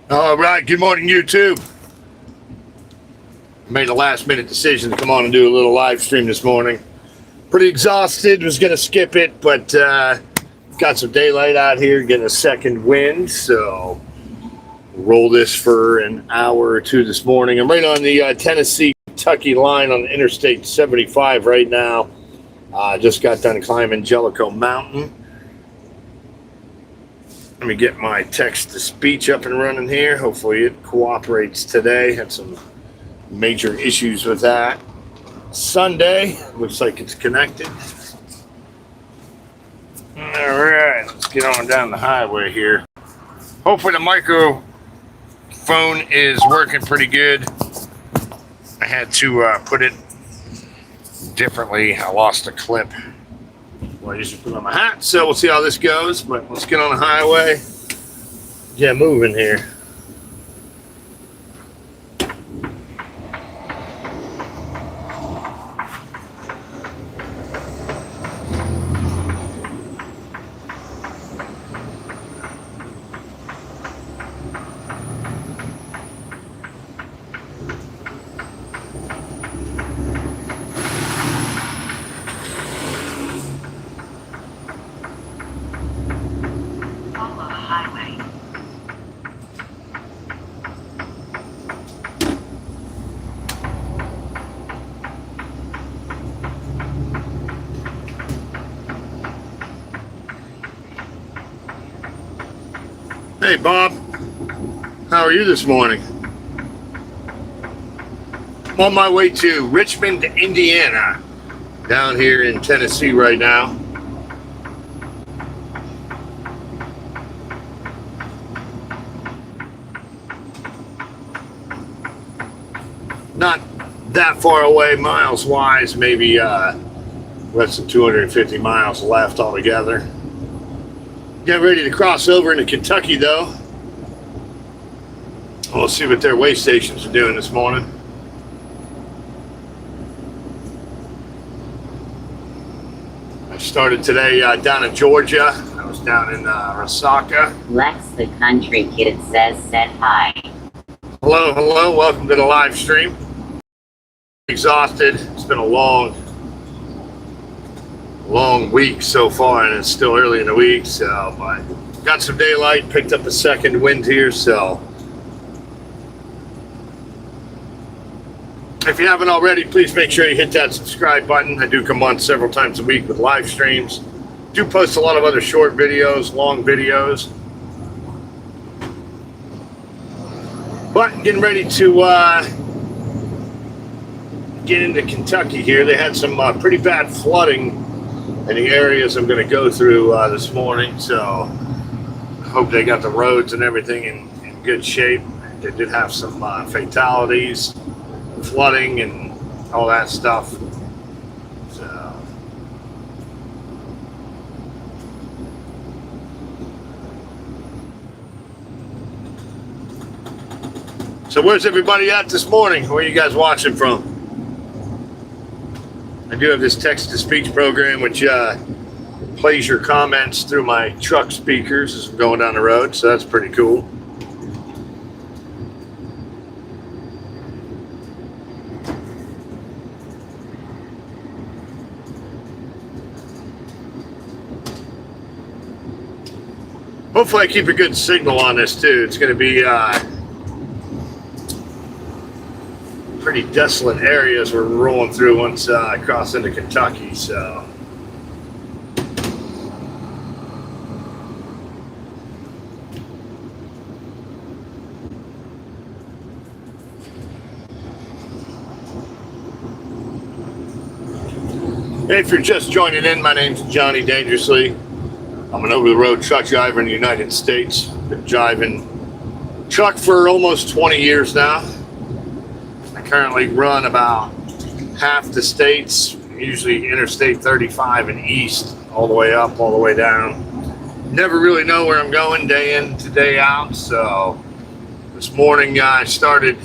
All right, good morning, YouTube. Made a last minute decision to come on and do a little live stream this morning. Pretty exhausted, was going to skip it, but got some daylight out here, getting a second wind, so roll this for an hour or two this morning. I'm right on the Tennessee-Kentucky line on Interstate 75 right now. Just got done climbing Jellicoe Mountain. Let me get my text-to-speech up and running here. Hopefully it cooperates today. Had some major issues with that. Sunday, looks like it's connected. All right, let's get on down the highway here. Hopefully the microphone is working pretty good. I had to put it differently. I lost a clip. Well, I usually put on my hat, so we'll see how this goes. But let's get on the highway. Get moving here. Hey, Bob. How are you this morning? I'm on my way to Richmond, Indiana, down here in Tennessee right now. Not that far away, miles-wise, maybe less than 250 miles left altogether. Getting ready to cross over into Kentucky, though. We'll see what their way stations are doing this morning. I started today down in Georgia. I was down in Resaca. Lex the Country Kid said hi. Hello, hello. Welcome to the live stream. Exhausted. It's been a long week so far, and it's still early in the week, so but got some daylight, picked up a second wind here, so if you haven't already, please make sure you hit that subscribe button. I do come on several times a week with live streams. Do post a lot of other short videos, long videos, but getting ready to get into Kentucky here. They had some pretty bad flooding in the areas I'm going to go through this morning, so I hope they got the roads and everything in good shape. They did have some fatalities, flooding, and all that stuff. So where's everybody at this morning? Where are you guys watching from? I do have this text-to-speech program which plays your comments through my truck speakers as I'm going down the road, so that's pretty cool. Hopefully I keep a good signal on this too. It's going to be pretty desolate areas we're rolling through once I cross into Kentucky, so hey, if you're just joining in, my name's Johnny Dangerously. I'm an over-the-road truck driver in the United States. Been driving truck for almost 20 years now. Currently run about half the states, usually Interstate 35 and east, all the way up, all the way down. Never really know where I'm going day in to day out, so this morning I started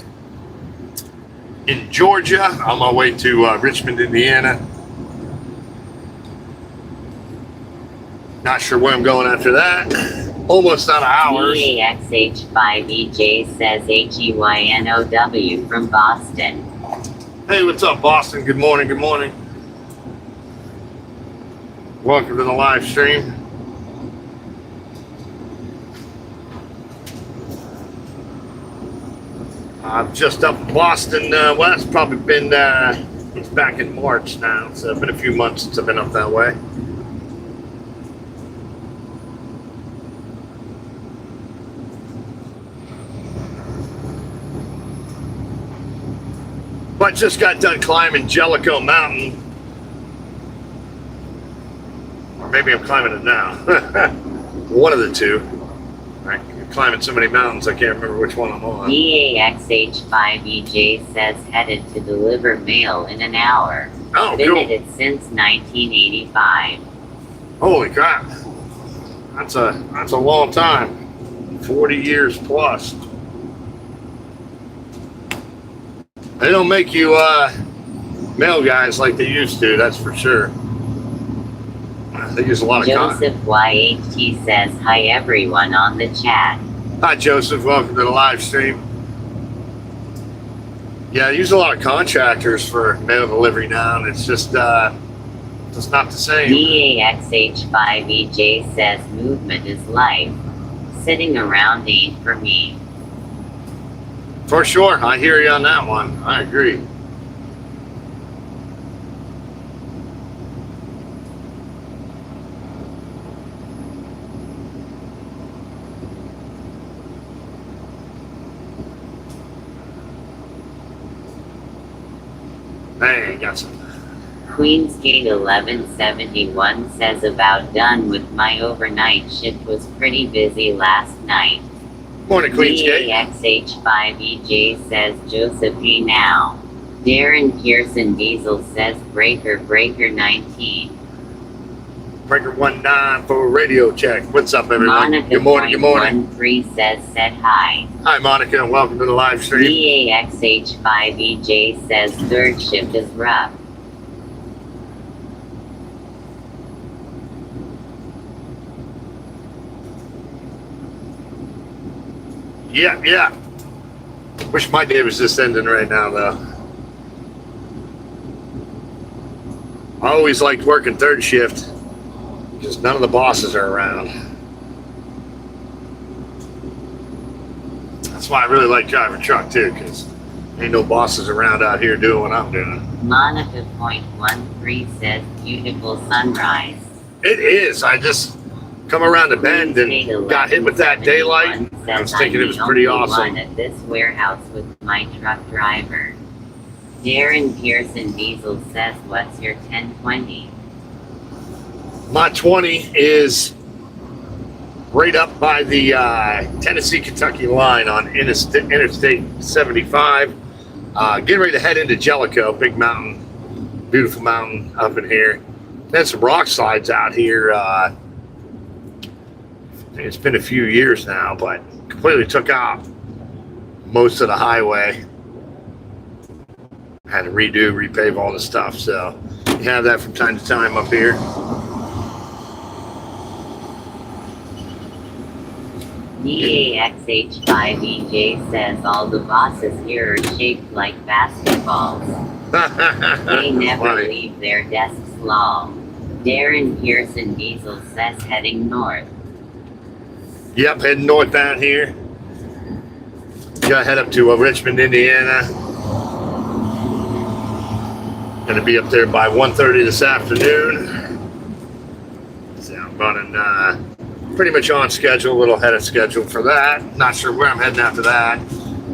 in Georgia on my way to Richmond, Indiana. Not sure where I'm going after that. almost out of hours. DAXH5EJ says HEYNOW from Boston. Hey, what's up, Boston? Good morning, good morning. Welcome to the live stream. I'm just up in Boston. Well, it's probably been, it's back in March now, so it's been a few months since I've been up that way. But just got done climbing Jellicoe Mountain. Or maybe I'm climbing it now. One of the two. I'm climbing so many mountains I can't remember which one I'm on. DAXH5EJ says headed to deliver mail in an hour. Oh, Been cool. at it since 1985. Holy crap. That's a long time. 40 years plus. They don't make you mail guys like they used to, that's for sure. They use a lot of Joseph YHT says hi everyone on the chat. Hi Joseph, welcome to the live stream. Yeah, I use a lot of contractors for mail delivery now, and it's just not the same. DAXH5EJ says movement is life. Sitting around ain't for me. For sure, I hear you on that one. I agree. Hey, got some. Queensgate 1171 says about done with my overnight shift, was pretty busy last night. Morning, Queensgate. DAXH5EJ says Joseph hey now. Darren Pearson Diesel says breaker 19. Breaker 19 for radio check. What's up, everyone? Monica Good morning, good morning. 13 said hi. Hi, Monica, and welcome to the live stream. DAXH5EJ says third shift is rough. Yeah. Wish my day was just ending right now, though. I always liked working third shift because none of the bosses are around. That's why I really like driving a truck, too, because ain't no bosses around out here doing what I'm doing. Monica.13 says beautiful sunrise. It is. I just come around the bend and got hit with that daylight. I was thinking it was pretty awesome. At this warehouse with my truck driver. Darren Pearson Diesel says, what's your 1020? My 20 is right up by the Tennessee-Kentucky line on Interstate 75. Getting ready to head into Jellicoe, big mountain, beautiful mountain up in here. Then some rock slides out here. It's been a few years now, but completely took out most of the highway. Had to repave all the stuff. So you have that from time to time up here. DAXH5EJ says all the bosses here are shaped like basketballs. They never Funny. leave their desks long. Darren Pearson Diesel says heading north. Yep, heading north down here. Gotta head up to Richmond, Indiana. Gonna be up there by 1:30 this afternoon. So I'm running pretty much on schedule, a little ahead of schedule for that. Not sure where I'm heading after that. I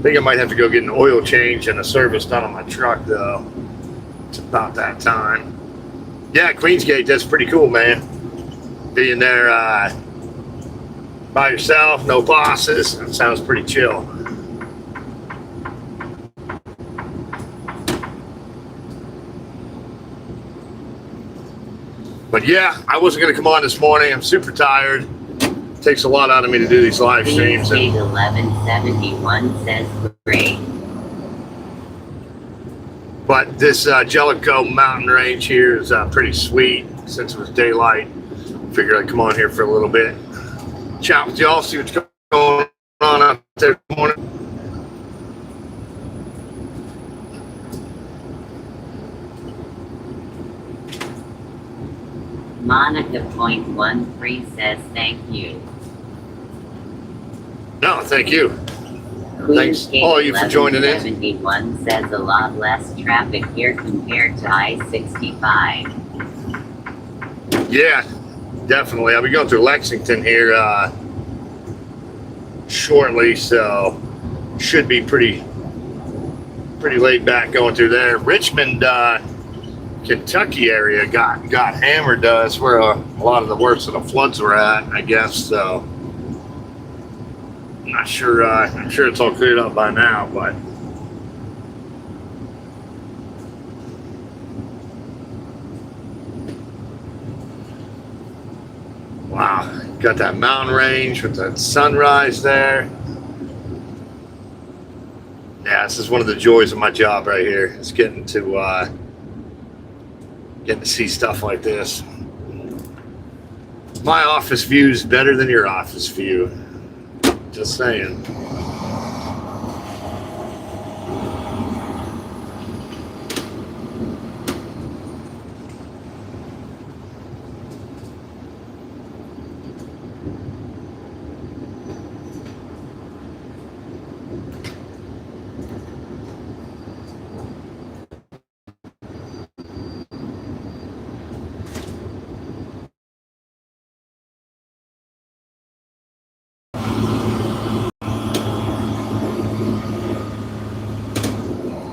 think I might have to go get an oil change and a service done on my truck, though. It's about that time. Yeah, Queensgate, that's pretty cool, man. Being there by yourself, no bosses. That sounds pretty chill. But yeah, I wasn't going to come on this morning. I'm super tired. It takes a lot out of me to do these live streams. Queensgate 1171 says great. But this Jellicoe mountain range here is pretty sweet since it was daylight. Figured I'd come on here for a little bit. chat with y'all, see what's going on out there this morning. Monica.13 says thank you. No, thank you. Thanks Queensgate all of you for joining in. 1171 says a lot less traffic here compared to I-65. Yeah, definitely. I'll be going through Lexington here shortly, so should be pretty laid back going through there. Richmond, Kentucky area got hammered. That's where a lot of the worst of the floods were at, I guess. So I'm not sure. I'm sure it's all cleared up by now, but wow, got that mountain range with that sunrise there. Yeah, this is one of the joys of my job right here. It's getting to see stuff like this. My office view is better than your office view. Just saying.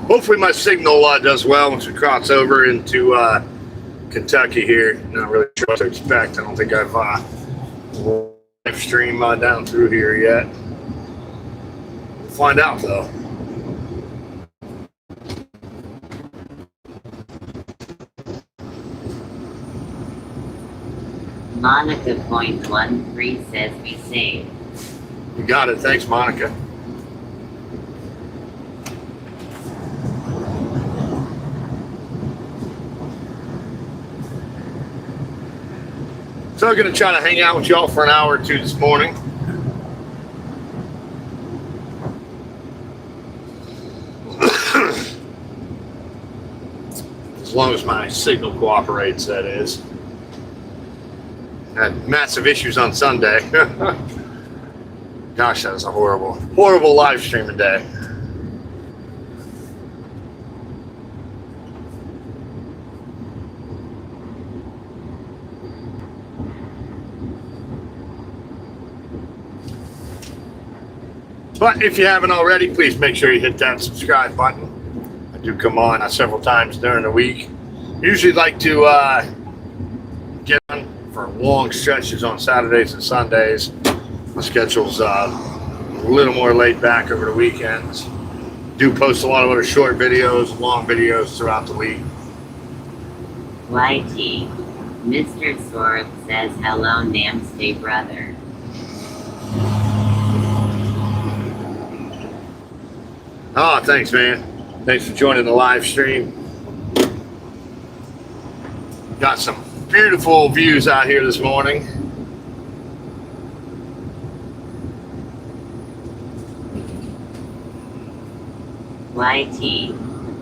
Hopefully my signal does well once we cross over into Kentucky here. Not really sure what to expect. I don't think I've live stream down through here yet. We'll find out though. Monica.13 says be safe. You got it. Thanks, Monica. So I'm going to try to hang out with y'all for an hour or two this morning. As long as my signal cooperates, that is. Had massive issues on Sunday. Gosh, that was a horrible live streaming day. But if you haven't already, please make sure you hit that subscribe button. I do come on several times during the week. Usually like to get on for long stretches on Saturdays and Sundays. My schedule's a little more laid back over the weekends. Do post a lot of other short videos, long videos throughout the week. YT. Mr. Sorab says hello Namaste brother. Oh, thanks, man. Thanks for joining the live stream. Got some beautiful views out here this morning. YT.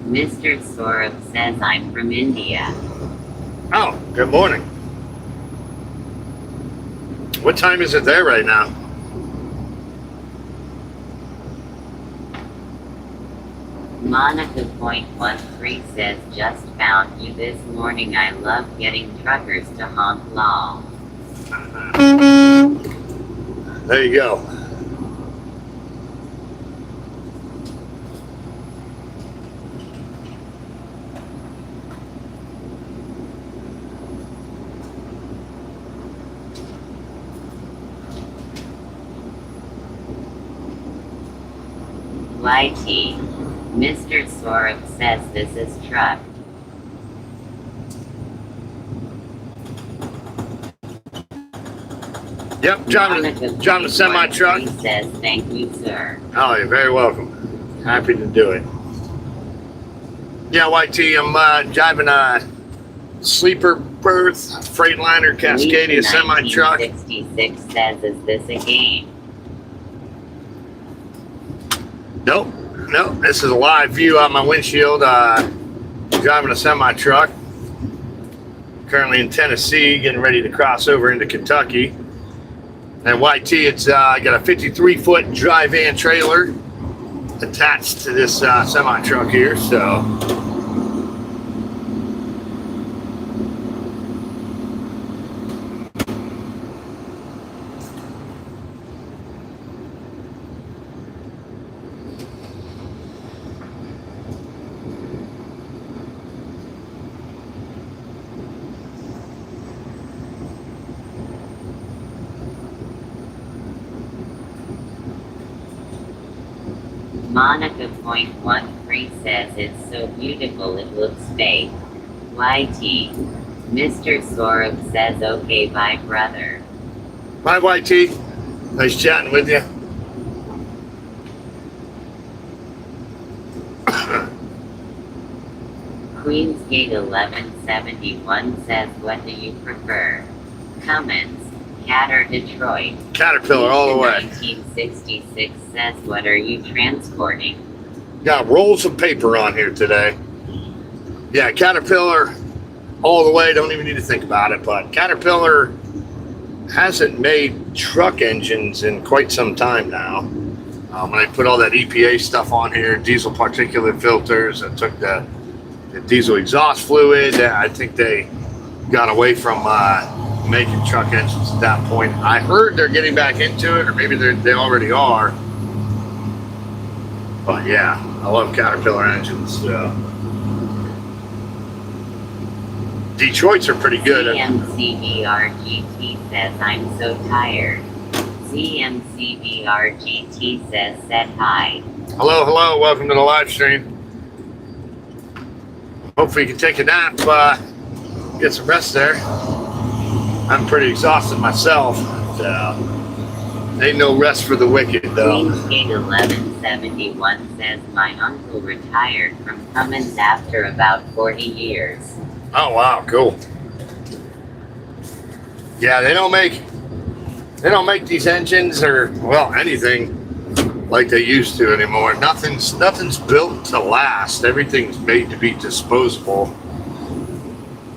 Mr. Sorab says I'm from India. Oh, good morning. What time is it there right now? Monica.13 says just found you this morning. I love getting truckers to honk lol. There you go. YT. Mr. Sorab says this is truck. Yep, driving a semi-truck. He says thank you, sir. Oh, you're very welcome. Happy to do it. Yeah, YT, I'm driving a sleeper berth Freightliner Cascadia semi truck. 1966 says, is this a game? Nope. This is a live view out my windshield. Driving a semi truck. Currently in Tennessee, getting ready to cross over into Kentucky. And YT, it's got a 53-foot dry van trailer attached to this semi truck here. So Monica.13 says, it's so beautiful it looks fake. YT. Mr. Sorab says, okay, bye, brother. bye, YT. Nice chatting with you. Queensgate 1171 says, what do you prefer? Cummins, Cat or Detroit? Caterpillar all the way. 1966 says, what are you transporting? Got rolls of paper on here today. Yeah, Caterpillar all the way. Don't even need to think about it. But Caterpillar hasn't made truck engines in quite some time now. When I put all that EPA stuff on here, diesel particulate filters, I took the diesel exhaust fluid. I think they got away from making truck engines at that point. I heard they're getting back into it, or maybe they already are. But yeah, I love Caterpillar engines. Detroit's are pretty good. CMCBRGT says, I'm so tired. CMCBRGT says, said hi. Hello, welcome to the live stream. Hopefully you can take a nap, get some rest there. I'm pretty exhausted myself. Ain't no rest for the wicked, though. Queensgate 1171 says, my uncle retired from Cummins after about 40 years. Oh wow, cool. Yeah, they don't make these engines or anything like they used to anymore. Nothing's built to last. Everything's made to be disposable.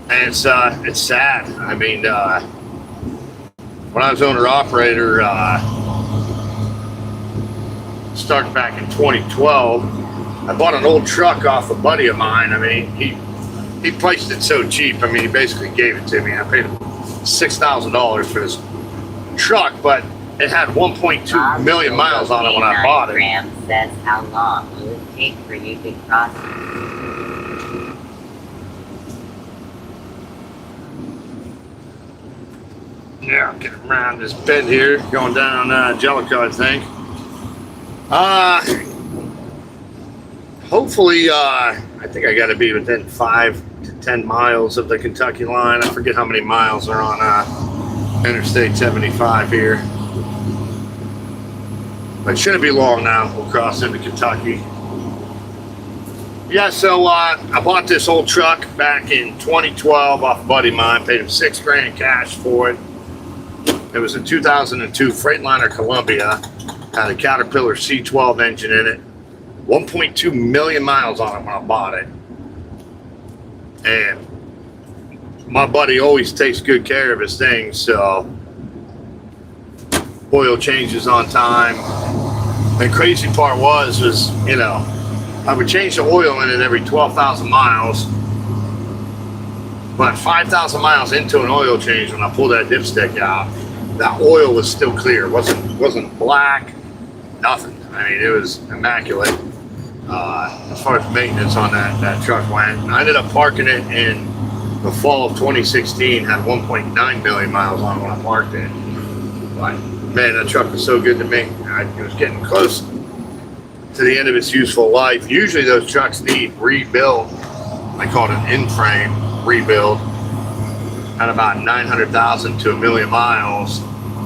And it's sad. I mean, when I was owner operator, starting back in 2012, I bought an old truck off a buddy of mine. I mean, he priced it so cheap. I mean, he basically gave it to me. I paid him $6,000 for this truck, but it had 1.2 million miles on it when I bought it. Graham says, how long will it take for you to cross? Yeah, getting around this bend here, going down Jellicoe, I think. Hopefully, I think I got to be within 5 to 10 miles of the Kentucky line. I forget how many miles are on Interstate 75 here. But it shouldn't be long now. We'll cross into Kentucky. Yeah, so I bought this old truck back in 2012 off a buddy of mine. Paid him $6,000 cash for it. It was a 2002 Freightliner Columbia. Had a Caterpillar C12 engine in it. 1.2 million miles on it when I bought it. And my buddy always takes good care of his things, so oil changes on time. The crazy part was, I would change the oil in it every 12,000 miles. But 5,000 miles into an oil change, when I pulled that dipstick out, that oil was still clear. It wasn't black, nothing. I mean, it was immaculate. As far as maintenance on that truck went, I ended up parking it in the fall of 2016. Had 1.9 million miles on it when I parked it. But man, that truck was so good to me. It was getting close to the end of its useful life. Usually those trucks need rebuild. I call it an in-frame rebuild. At about 900,000 to 1 million miles.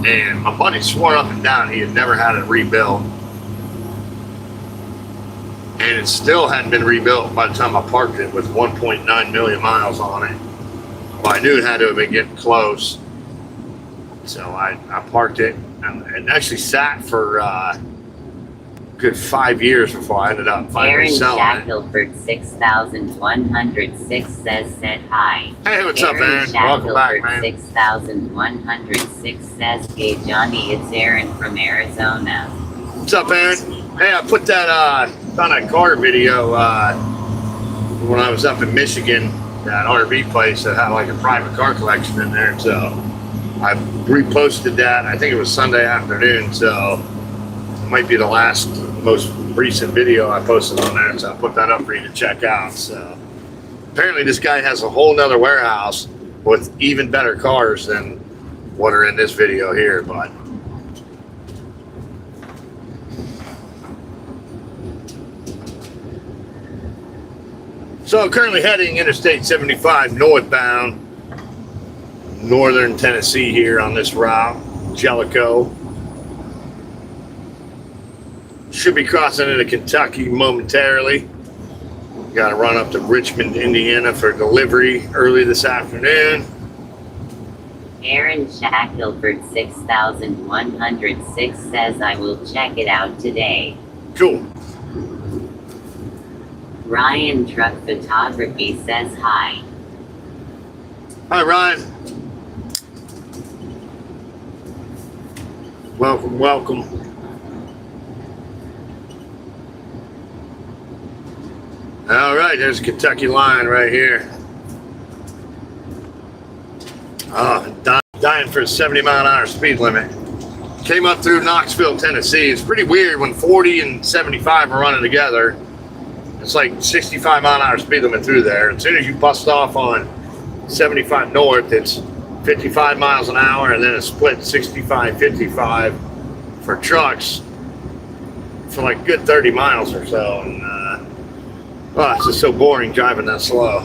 And my buddy swore up and down he had never had it rebuilt. And it still hadn't been rebuilt by the time I parked it with 1.9 million miles on it. Well, I knew it had to have been getting close. So I parked it and actually sat for a good 5 years before I ended up finally Aaron selling it. Shackelford 6106 said hi. Hey, what's up, Aaron? Welcome back, man. 6106 says, hey Johnny, it's Aaron from Arizona. What's up, Aaron? Hey, I put that found that car video when I was up in Michigan, that RV place that had like a private car collection in there. So I reposted that. I think it was Sunday afternoon. So it might be the most recent video I posted on there. So I put that up for you to check out. So apparently this guy has a whole nother warehouse with even better cars than what are in this video here, but. So currently heading Interstate 75 northbound, northern Tennessee here on this route, Jellicoe. Should be crossing into Kentucky momentarily. Got to run up to Richmond, Indiana for delivery early this afternoon. Aaron Shackelford 6106 says, I will check it out today. Cool. Ryan Truck Photography says hi. Hi, Ryan. Welcome, welcome. All right, there's a Kentucky line right here. Oh, dying for a 70-mile-an-hour speed limit. Came up through Knoxville, Tennessee. It's pretty weird when 40 and 75 are running together. It's like 65-mile-an-hour speed limit through there. As soon as you bust off on 75 north, it's 55 miles an hour, and then it's split 65-55 for trucks for like a good 30 miles or so. And it's just so boring driving that slow.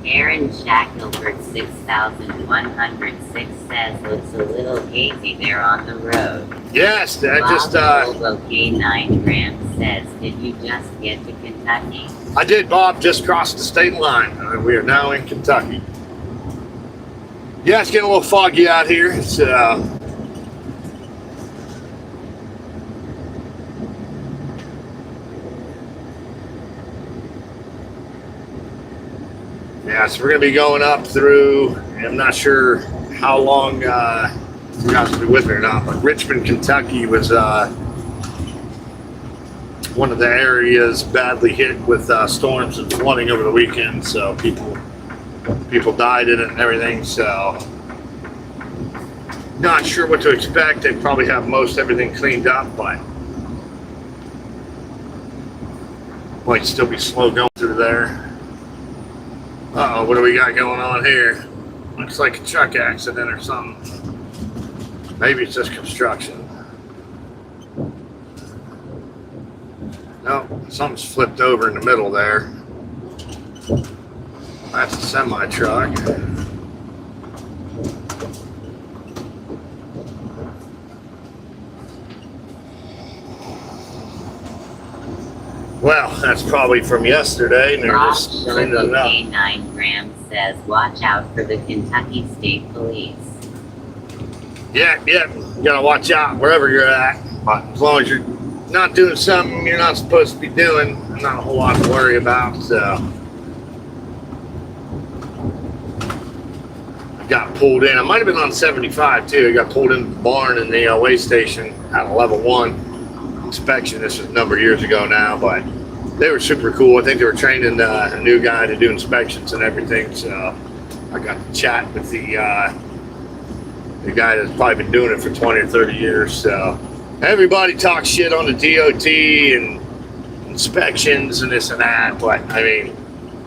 Aaron Shackelford 6106 says, looks a little hazy there on the road. Yes, I just Volvo K9 Ram says, did you just get to Kentucky? I did, Bob. Just crossed the state line. We are now in Kentucky. Yeah, it's getting a little foggy out here. It's yeah, so we're gonna be going up through. I'm not sure how long you guys will be with me or not, but Richmond, Kentucky was one of the areas badly hit with storms and flooding over the weekend. So people died in it and everything. So not sure what to expect. They probably have most everything cleaned up, but might still be slow going through there. Uh-oh, what do we got going on here? Looks like a truck accident or something. Maybe it's just construction. No, something's flipped over in the middle there. That's a semi-truck. Well, that's probably from yesterday, and they're just cleaning it up. K9 Gram says, watch out for the Kentucky State Police. Yeah, you gotta watch out wherever you're at. But as long as you're not doing something you're not supposed to be doing, not a whole lot to worry about. So I got pulled in. I might have been on 75 too. I got pulled in the barn in the weigh station at a level 1 inspection. This was a number of years ago now, but they were super cool. I think they were training a new guy to do inspections and everything. So I got to chat with the guy that's probably been doing it for 20 or 30 years. So everybody talks shit on the DOT and inspections and this and that, but I mean,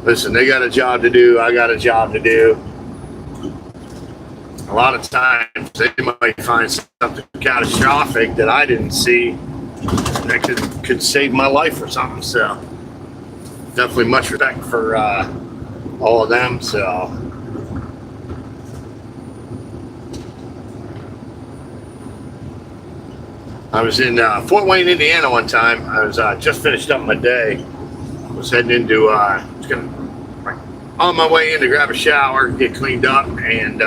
listen, they got a job to do. I got a job to do. A lot of times they might find something catastrophic that I didn't see that could save my life or something. So definitely much respect for all of them. So I was in Fort Wayne, Indiana one time. I was just finished up my day. I was heading into on my way in to grab a shower, get cleaned up, and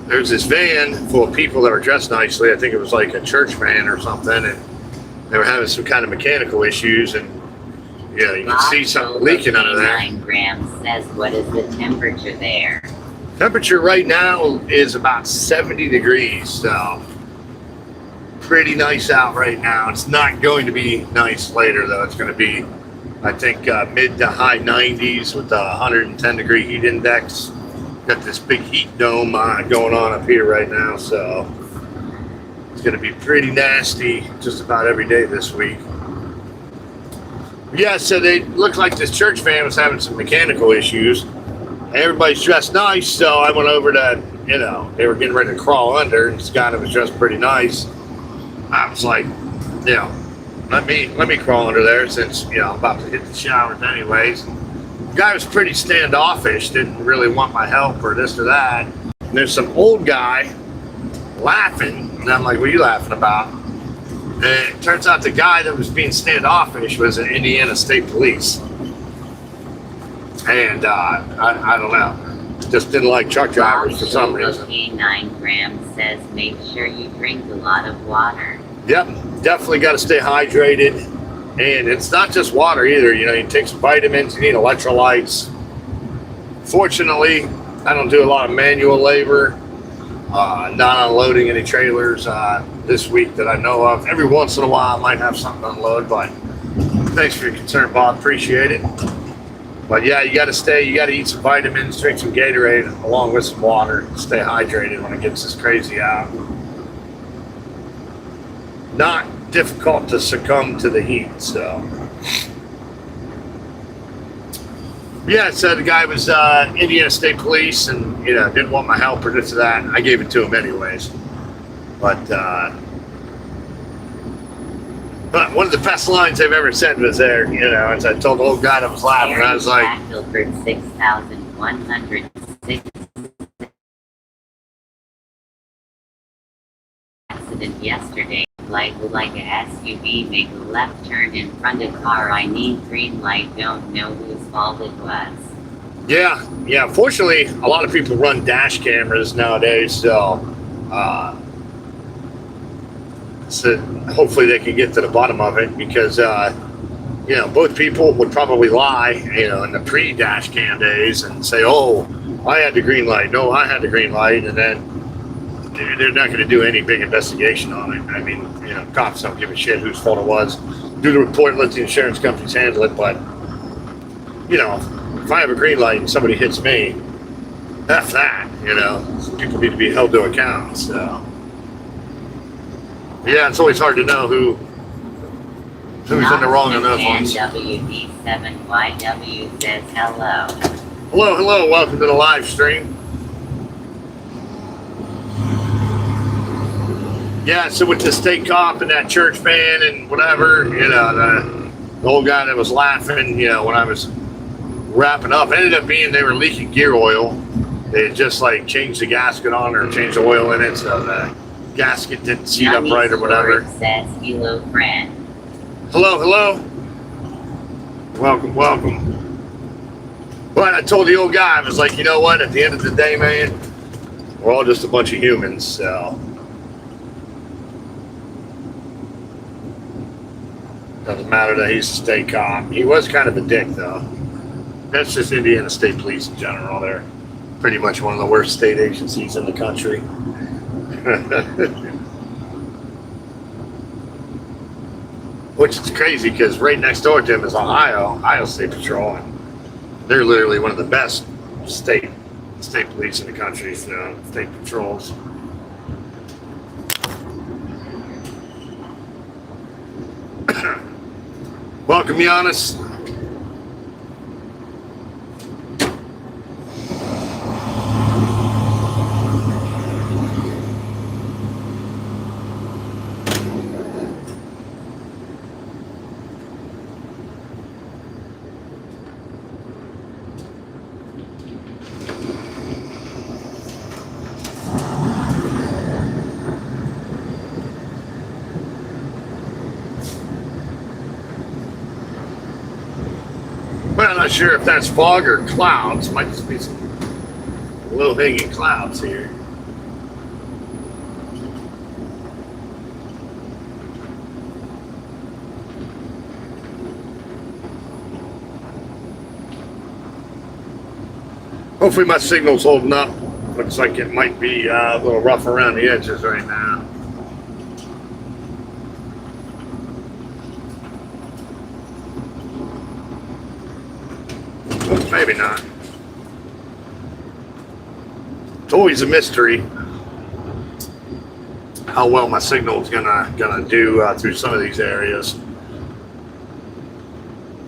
there's this van full of people that were dressed nicely. I think it was like a church van or something, and they were having some kind of mechanical issues, and you know, you can see something leaking under there. 9 grams says, what is the temperature there? Temperature right now is about 70 degrees, so pretty nice out right now. It's not going to be nice later, though. It's going to be, I think, mid to high 90s with a 110 degree heat index. Got this big heat dome going on up here right now, so it's going to be pretty nasty just about every day this week. Yeah, so they looked like this church van was having some mechanical issues. Everybody's dressed nice, so I went over to, you know, they were getting ready to crawl under, and this guy that was dressed pretty nice. I was like, you know, let me crawl under there since, you know, I'm about to hit the showers anyways. The guy was pretty standoffish, didn't really want my help or this or that. And there's some old guy laughing, and I'm like, what are you laughing about? And it turns out the guy that was being standoffish was in Indiana State Police. And I don't know, just didn't like truck drivers for some reason. 9 grams says, make sure you drink a lot of water. Yep, definitely got to stay hydrated. And it's not just water either. You know, you take some vitamins, you need electrolytes. Fortunately, I don't do a lot of manual labor. Not unloading any trailers this week that I know of. Every once in a while, I might have something to unload, but thanks for your concern, Bob. Appreciate it. But yeah, you got to eat some vitamins, drink some Gatorade along with some water, stay hydrated when it gets this crazy out. Not difficult to succumb to the heat, so. Yeah, so the guy was Indiana State Police and, you know, didn't want my help or this or that. I gave it to him anyways. But one of the best lines I've ever said was there, you know, as I told the old guy that was laughing, I was like, Filtered 6,106 accident yesterday. Light would like a SUV make a left turn in front of car. I need green light. Don't know whose fault it was. yeah. Fortunately, a lot of people run dash cameras nowadays, so hopefully they can get to the bottom of it because, you know, both people would probably lie, you know, in the pre-dash cam days and say, oh, I had the green light. No, I had the green light. And then they're not going to do any big investigation on it. I mean, you know, cops don't give a shit whose fault it was. Do the report, let the insurance companies handle it. But, you know, if I have a green light and somebody hits me, F that, you know. People need to be held to account, so. Yeah, it's always hard to know who's in the wrong on those ones. WD7YW says hello. Hello, welcome to the live stream. Yeah, so with the state cop and that church van and whatever, you know, the old guy that was laughing, you know, when I was wrapping up, it ended up being they were leaking gear oil. They had just like changed the gasket on or changed the oil in it, so the gasket didn't seat up right or whatever. Says hello, friend. Hello. Welcome. But I told the old guy, I was like, you know what? At the end of the day, man, we're all just a bunch of humans, so. Doesn't matter that he's a state cop. He was kind of a dick, though. That's just Indiana State Police in general. They're pretty much one of the worst state agencies in the country. Which is crazy because right next door to him is Ohio State Patrol. And they're literally one of the best state police in the country, so state patrols. Welcome, Giannis. Not sure if that's fog or clouds. Might just be some low hanging clouds here. Hopefully my signal's holding up. Looks like it might be a little rough around the edges right now. Oops, maybe not. It's always a mystery how well my signal is gonna do through some of these areas.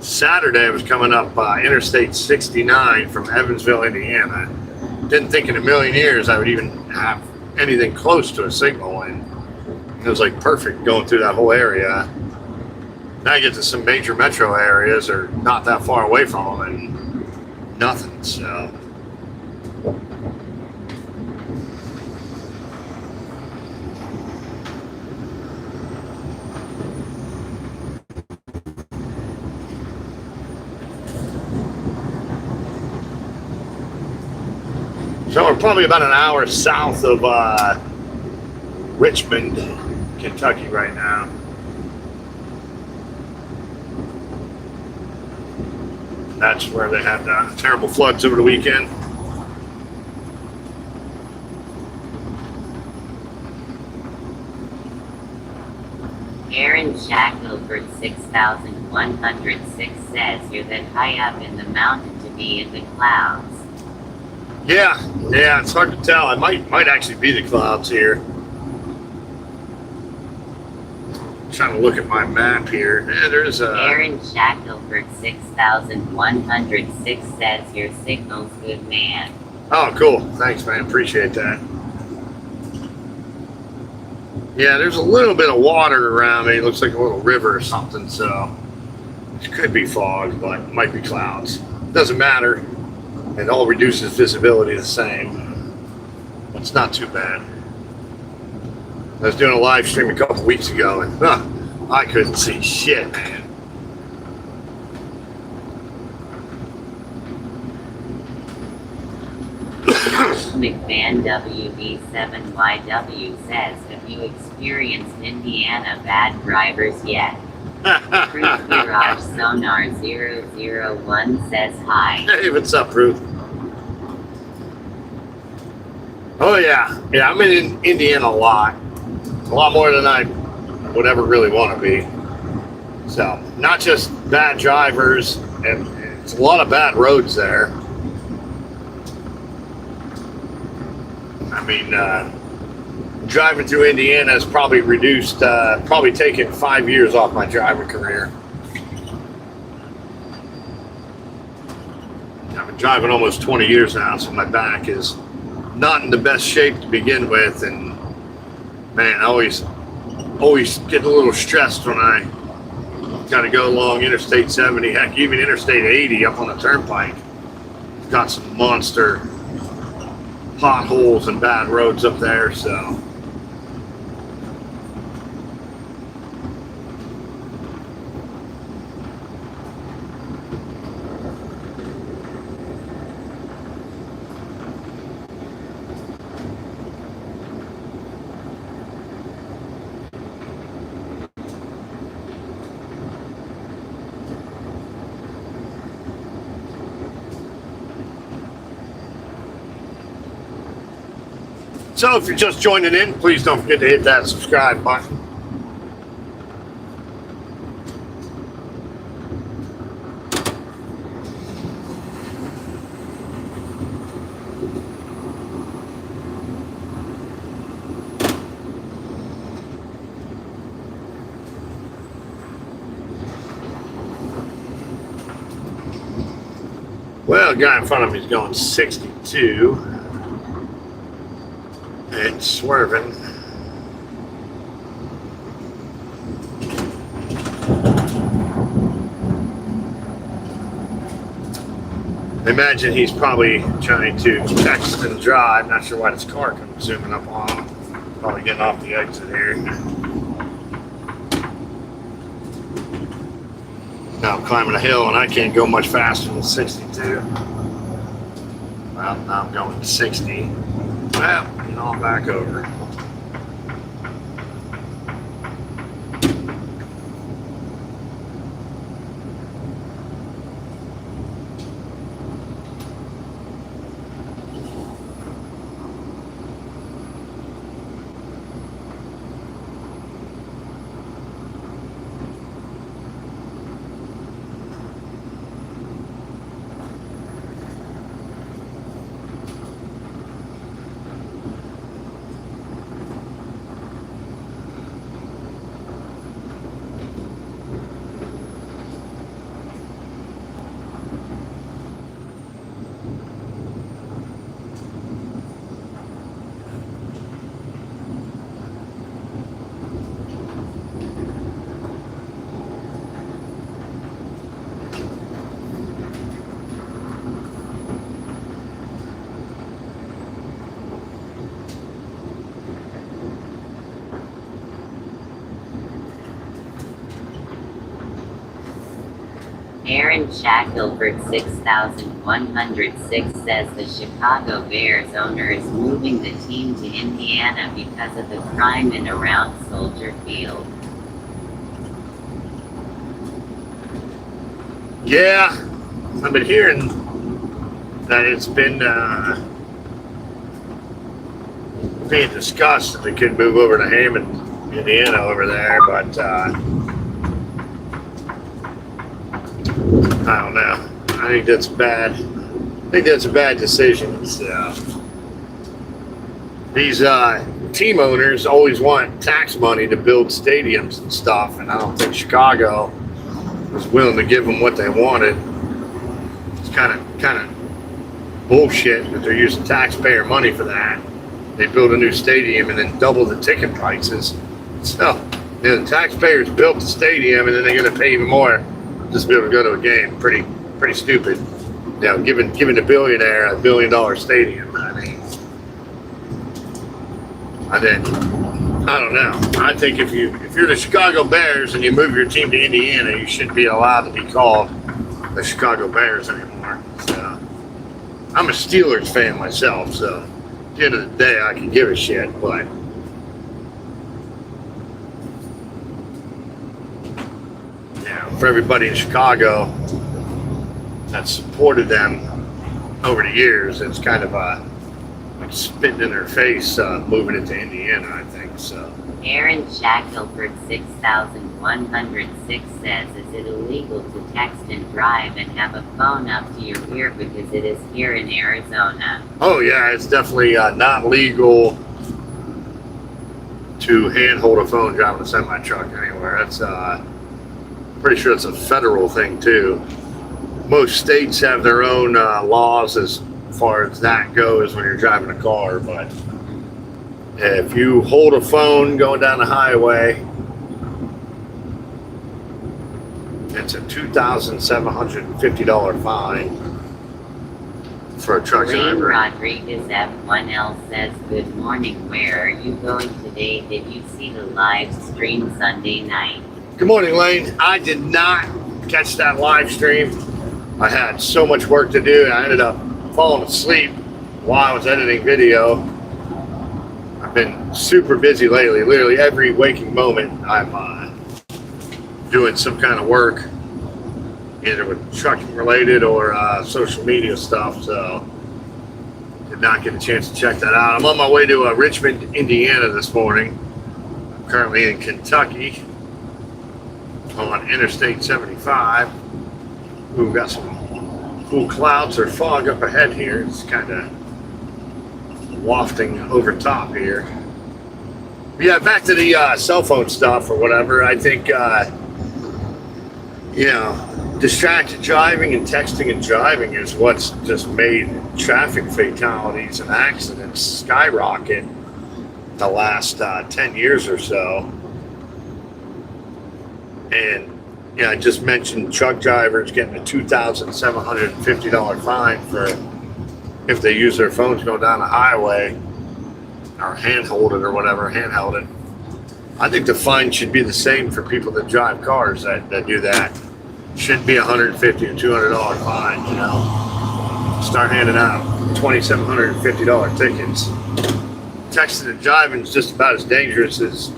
Saturday I was coming up Interstate 69 from Evansville, Indiana. Didn't think in a million years I would even have anything close to a signal, and it was like perfect going through that whole area. Now I get to some major metro areas or not that far away from them and nothing, so. So we're probably about an hour south of Richmond, Kentucky right now. That's where they had terrible floods over the weekend. Aaron Shackelford 6106 says you're that high up in the mountain to be in the clouds. Yeah, it's hard to tell. It might actually be the clouds here. Trying to look at my map here. Yeah, there's a Aaron Shackelford 6106 says your signal's good, man. Oh, cool. Thanks, man. Appreciate that. Yeah, there's a little bit of water around me. It looks like a little river or something, so it could be fog, but it might be clouds. Doesn't matter. It all reduces visibility the same. It's not too bad. I was doing a live stream a couple weeks ago, and I couldn't see shit, man. McMahon WB7YW says, have you experienced Indiana bad drivers yet? Ruth Garage Sonar 001 says hi. Hey, what's up, Ruth? Oh yeah, I'm in Indiana a lot more than I would ever really want to be. So, not just bad drivers, and it's a lot of bad roads there. I mean, driving through Indiana has probably reduced, probably taken 5 years off my driving career. I've been driving almost 20 years now, so my back is not in the best shape to begin with, and man, I always get a little stressed when I got to go along Interstate 70, heck, even Interstate 80 up on the turnpike. It's got some monster potholes and bad roads up there, so. So if you're just joining in, please don't forget to hit that subscribe button. Well, the guy in front of me is going 62. And swerving. I imagine he's probably trying to text and drive. Not sure why this car comes zooming up on him. Probably getting off the exit here. Now I'm climbing a hill and I can't go much faster than 62. Well, now I'm going 60. Well, I'm back over. Aaron Shackelford 6106 says the Chicago Bears owner is moving the team to Indiana because of the crime in around Soldier Field. Yeah, I've been hearing that it's been being discussed that they could move over to Hammond, Indiana over there, but I don't know. I think that's bad. I think that's a bad decision. So, these team owners always want tax money to build stadiums and stuff, and I don't think Chicago was willing to give them what they wanted. It's kind of bullshit that they're using taxpayer money for that. They build a new stadium and then double the ticket prices. So, the taxpayers built the stadium and then they're going to pay even more just to be able to go to a game. Pretty stupid. Giving the billionaire $1 billion stadium. I don't know. I think if you're the Chicago Bears and you move your team to Indiana, you shouldn't be allowed to be called the Chicago Bears anymore. So, I'm a Steelers fan myself, so at the end of the day, I can give a shit, but for everybody in Chicago that supported them over the years, it's kind of like spitting in their face moving it to Indiana, I think. So. Aaron Shackelford 6106 says, is it illegal to text and drive and have a phone up to your ear because it is here in Arizona? Oh yeah, it's definitely not legal to handhold a phone driving a semi-truck anywhere. That's pretty sure it's a federal thing too. Most states have their own laws as far as that goes when you're driving a car, but if you hold a phone going down the highway, it's a $2,750 fine for a truck Ray driver. Rodriguez F1L says, good morning, where are you going today? Did you see the live stream Sunday night? Good morning, Lane. I did not catch that live stream. I had so much work to do, and I ended up falling asleep while I was editing video. I've been super busy lately. Literally every waking moment, I'm doing some kind of work, either with trucking related or social media stuff. So, did not get a chance to check that out. I'm on my way to Richmond, Indiana this morning. I'm currently in Kentucky on Interstate 75. We've got some cool clouds or fog up ahead here. It's kind of wafting over top here. But yeah, back to the cell phone stuff or whatever. I think, distracted driving and texting and driving is what's just made traffic fatalities and accidents skyrocket the last 10 years or so. And I just mentioned truck drivers getting a $2,750 fine for if they use their phones going down the highway or handheld it or whatever, handheld it. I think the fine should be the same for people that drive cars that do that. Shouldn't be $150 or $200 fine, you know. Start handing out $2,750 tickets. Texting and driving is just about as dangerous as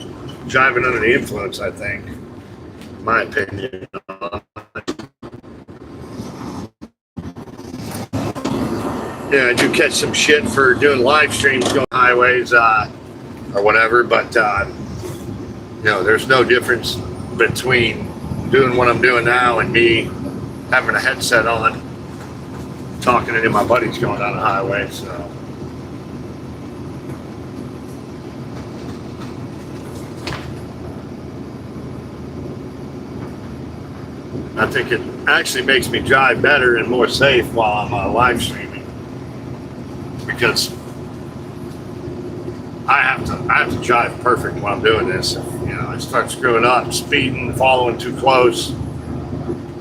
driving under the influence, I think. In my opinion. Yeah, I do catch some shit for doing live streams going highways or whatever, but you know, there's no difference between doing what I'm doing now and me having a headset on, talking to my buddies going down the highway. So I think it actually makes me drive better and more safe while I'm live streaming, because I have to drive perfect when I'm doing this. If, you know, I start screwing up, speeding, following too close,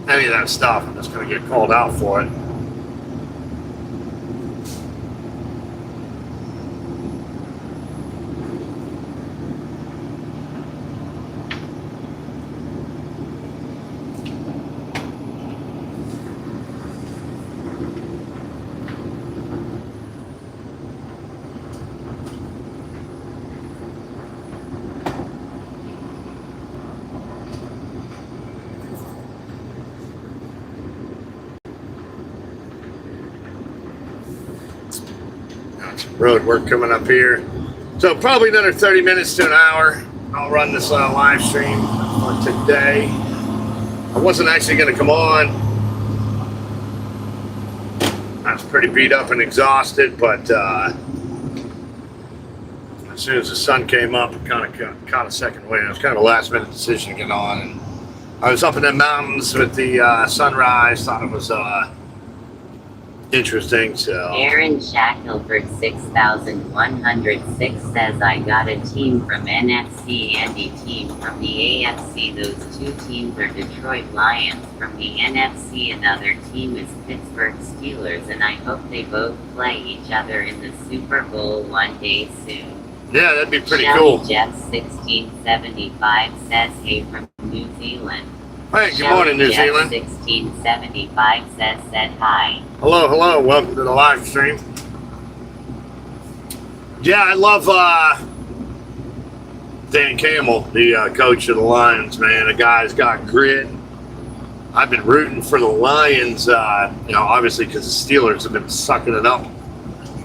any of that stuff, I'm just going to get called out for it. Road work coming up here, so probably another 30 minutes to an hour. I'll run this live stream for today. I wasn't actually going to come on. I was pretty beat up and exhausted, but as soon as the sun came up, it kind of caught a second wind. It was kind of a last minute decision to get on, and I was up in the mountains with the sunrise. Thought it was interesting. So Aaron Shackelford 6106 says, I got a team from NFC and a team from the AFC. Those two teams are Detroit Lions from the NFC. Another team is Pittsburgh Steelers, and I hope they both play each other in the Super Bowl one day soon. Yeah, that'd be pretty Shelly cool. Jeff 1675 says, hey from New Zealand. Hey, good morning, New Zealand. 1675 said hi. Hello, hello. Welcome to the live stream. Yeah, I love Dan Campbell, the coach of the Lions, man. The guy's got grit. I've been rooting for the Lions, you know, obviously because the Steelers have been sucking it up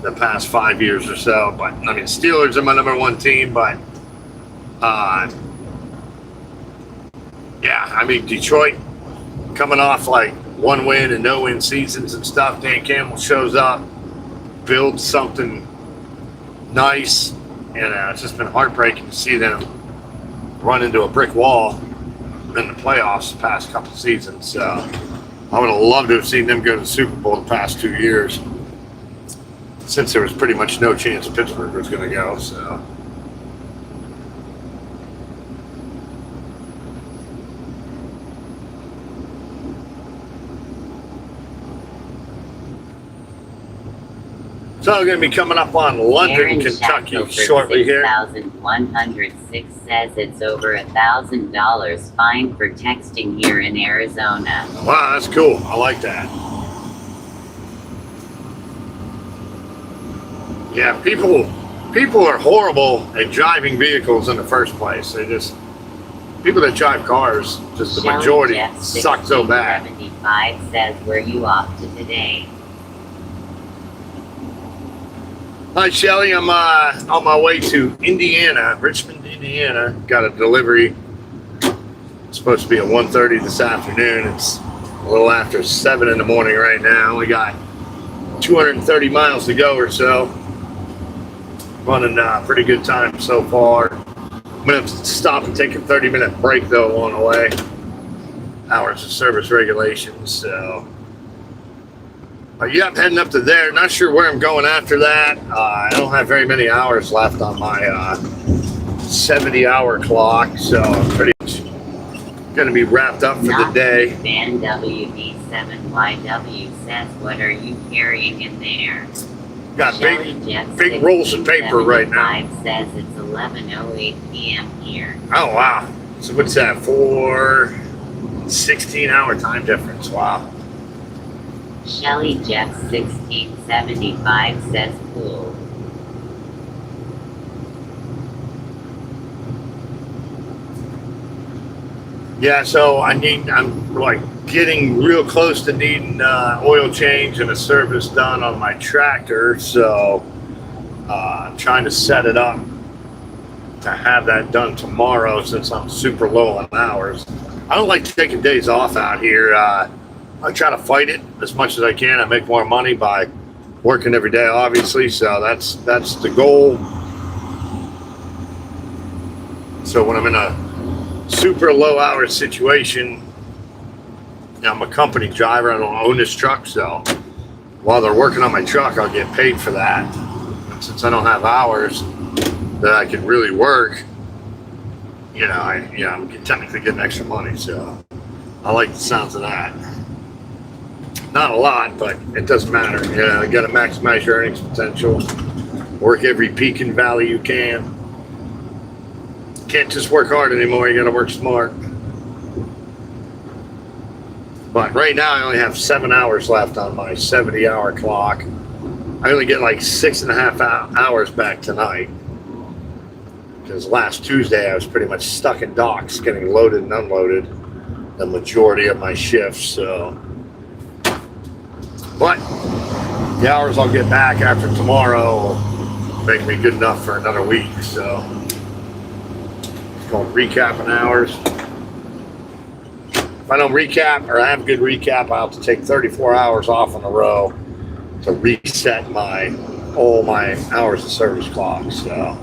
the past 5 years or so. But, I mean, Steelers are my number one team, but yeah, I mean, Detroit coming off like one win and no win seasons and stuff. Dan Campbell shows up, builds something nice, and it's just been heartbreaking to see them run into a brick wall in the playoffs the past couple seasons. So I would have loved to have seen them go to the Super Bowl the past 2 years, since there was pretty much no chance Pittsburgh was going to go. So. So I'm going to be coming up on London, Aaron Kentucky Shackelford shortly here. 6106 says it's over $1,000 fine for texting here in Arizona. Wow, that's cool. I like that. Yeah, people are horrible at driving vehicles in the first place. They just, people that drive cars, just the Shelly majority Jeff suck so bad. 1675 says, where you off to today? Hi, Shelly. I'm on my way to Indiana, Richmond, Indiana. Got a delivery. It's supposed to be at 1:30 this afternoon. It's a little after 7 in the morning right now. We got 230 miles to go or so. Running pretty good time so far. I'm going to have to stop and take a 30-minute break, though, along the way. Hours of service regulations, so... yeah, I'm heading up to there. Not sure where I'm going after that. I don't have very many hours left on my 70-hour clock, so I'm pretty much going to be wrapped up for the day. Van WD7YW says, what are you carrying in there? Got Shelly Jeff big rolls of paper right now. 1675 says it's 11:08 p.m. here. Oh, wow. So what's that, 4, 16-hour time difference. Wow. Shelly Jeff 1675 says cool. Yeah, so I'm like getting real close to needing oil change and a service done on my tractor. So I'm trying to set it up to have that done tomorrow since I'm super low on hours. I don't like taking days off out here. I try to fight it as much as I can. I make more money by working every day, obviously. So that's the goal. So when I'm in a super low hour situation, I'm a company driver. I don't own this truck, so while they're working on my truck, I'll get paid for that. And since I don't have hours that I can really work, I'm technically getting extra money. So I like the sounds of that. Not a lot, but it doesn't matter. You got to maximize your earnings potential. Work every peak and valley you can. Can't just work hard anymore. You got to work smart. But right now, I only have 7 hours left on my 70-hour clock. I only get like 6.5 hours back tonight. Because last Tuesday, I was pretty much stuck in docks, getting loaded and unloaded the majority of my shifts. So, but the hours I'll get back after tomorrow will make me good enough for another week. So, it's called recapping hours. If I don't recap or I have a good recap, I'll have to take 34 hours off in a row to reset all my hours of service clock. So.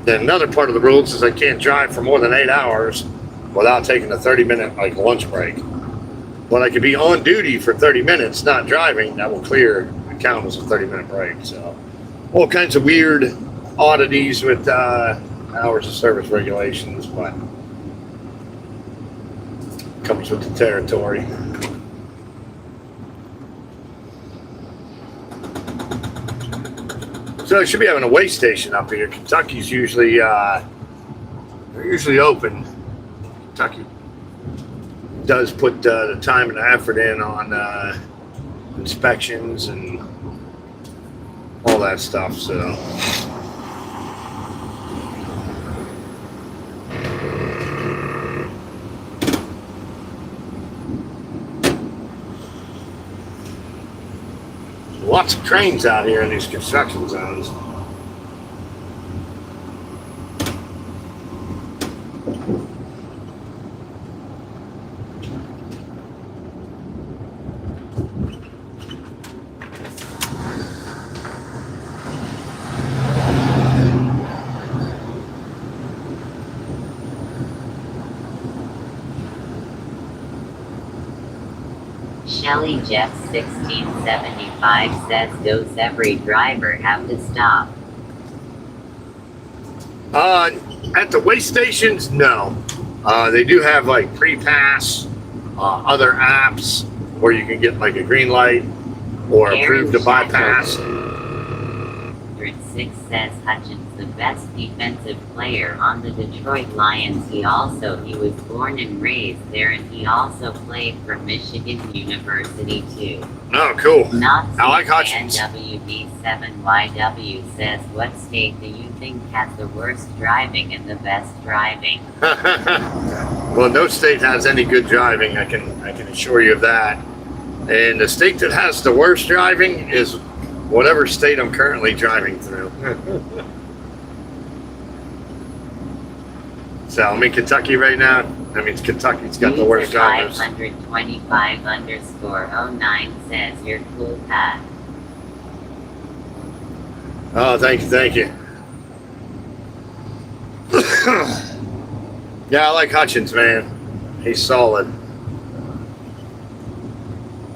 Then another part of the rules is I can't drive for more than 8 hours without taking a 30-minute lunch break. But I could be on duty for 30 minutes, not driving. That will clear the count as a 30-minute break. So all kinds of weird oddities with hours of service regulations, but comes with the territory. So I should be having a weigh station up here. Kentucky's usually they're usually open. Kentucky does put the time and the effort in on inspections and all that stuff. So lots of cranes out here in these construction zones. Shelly Jeff 1675 says, does every driver have to stop? At the weigh stations, no. They do have like pre-pass, other apps where you can get like a green light or approved to bypass. 106 says Hutchins, the best defensive player on the Detroit Lions. He was born and raised there, and he also played for Michigan University too. Oh, cool. Not I like Hutchins. NWD7YW says, what state do you think has the worst driving and the best driving? Well, no state has any good driving. I can assure you of that. And the state that has the worst driving is whatever state I'm currently driving through. So I'm in Kentucky right now. That means Kentucky's got the worst drivers. 525_09 says, you're cool, Pat. Oh, thank you. Yeah, I like Hutchins, man. He's solid.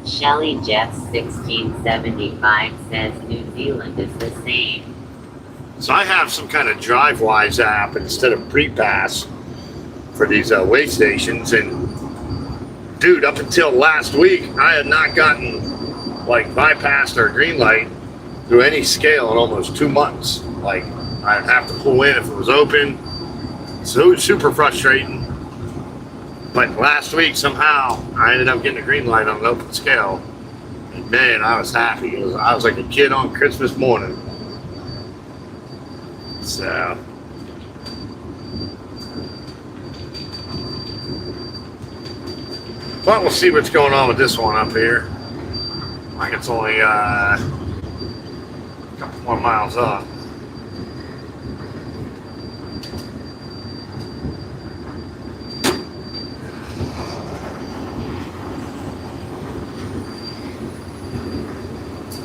Shelly Jeff 1675 says New Zealand is the same. So I have some kind of DriveWise app instead of pre-pass for these weigh stations. And dude, up until last week, I had not gotten like bypassed or green light through any scale in almost 2 months. Like I'd have to pull in if it was open. So it was super frustrating. But last week, somehow, I ended up getting a green light on an open scale. And man, I was happy. I was like a kid on Christmas morning. So. But we'll see what's going on with this one up here. Like it's only a couple more miles up.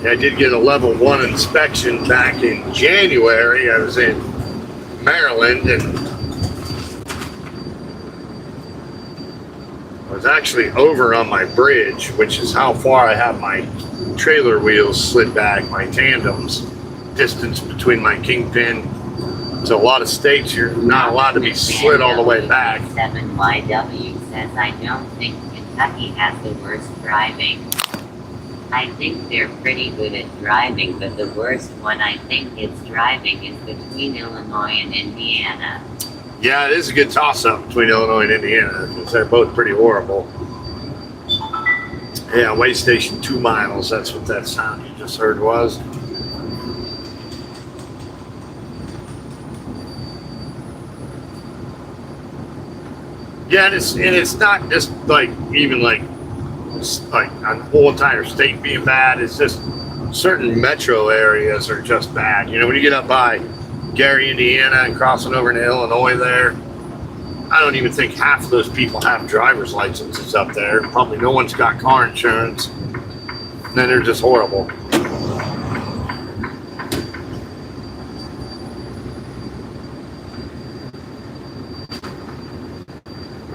I did get a level 1 inspection back in January. I was in Maryland and I was actually over on my bridge, which is how far I have my trailer wheels slid back, my tandems. Distance between my kingpin. So a lot of states you're not allowed to be slid all the way back. 7YW says, I don't think Kentucky has the worst driving. I think they're pretty good at driving, but the worst one I think it's driving is between Illinois and Indiana. Yeah, it is a good toss-up between Illinois and Indiana because they're both pretty horrible. Yeah, way station 2 miles. That's what that sound you just heard was. Yeah, and it's not just like even like a whole entire state being bad. It's just certain metro areas are just bad. You know, when you get up by Gary, Indiana, and crossing over into Illinois there, I don't even think half of those people have driver's licenses up there. Probably no one's got car insurance. And then they're just horrible.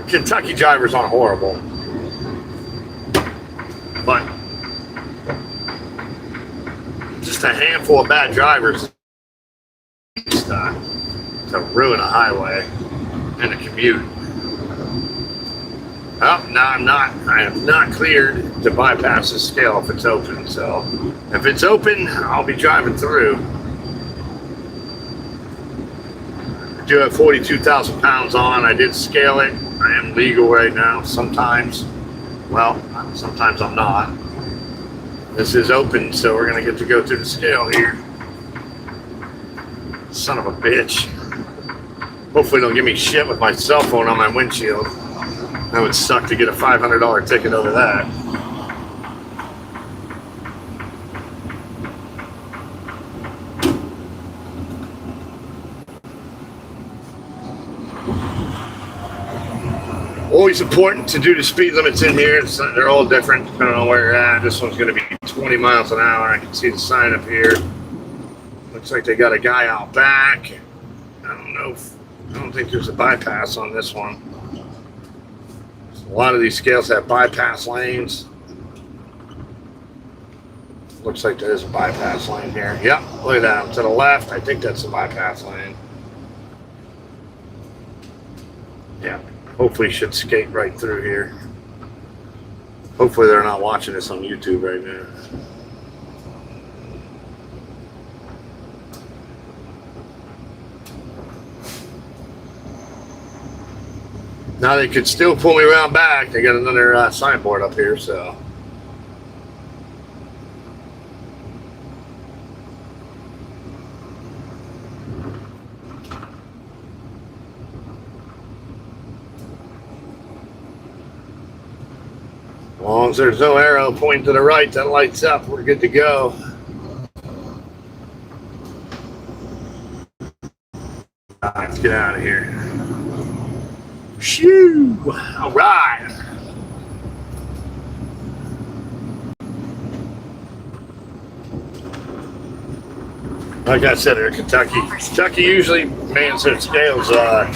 Kentucky drivers aren't horrible. But just a handful of bad drivers to ruin a highway and a commute. Oh, no, I am not cleared to bypass the scale if it's open. So if it's open, I'll be driving through. I do have 42,000 pounds on. I did scale it. I am legal right now sometimes. Well, sometimes I'm not. This is open, so we're going to get to go through the scale here. Son of a bitch. Hopefully don't give me shit with my cell phone on my windshield. That would suck to get a $500 ticket over that. Always important to do the speed limits in here. They're all different depending on where you're at. This one's going to be 20 miles an hour. I can see the sign up here. Looks like they got a guy out back. I don't think there's a bypass on this one. A lot of these scales have bypass lanes. Looks like there is a bypass lane here. Yep, look at that. To the left, I think that's a bypass lane. Yeah. Hopefully should skate right through here. Hopefully they're not watching this on YouTube right now. Now they could still pull me around back. They got another signboard up here, so. As long as there's no arrow pointing to the right that lights up, we're good to go. Let's get out of here. Shoo! All right. Like I said, in Kentucky usually mans their scales a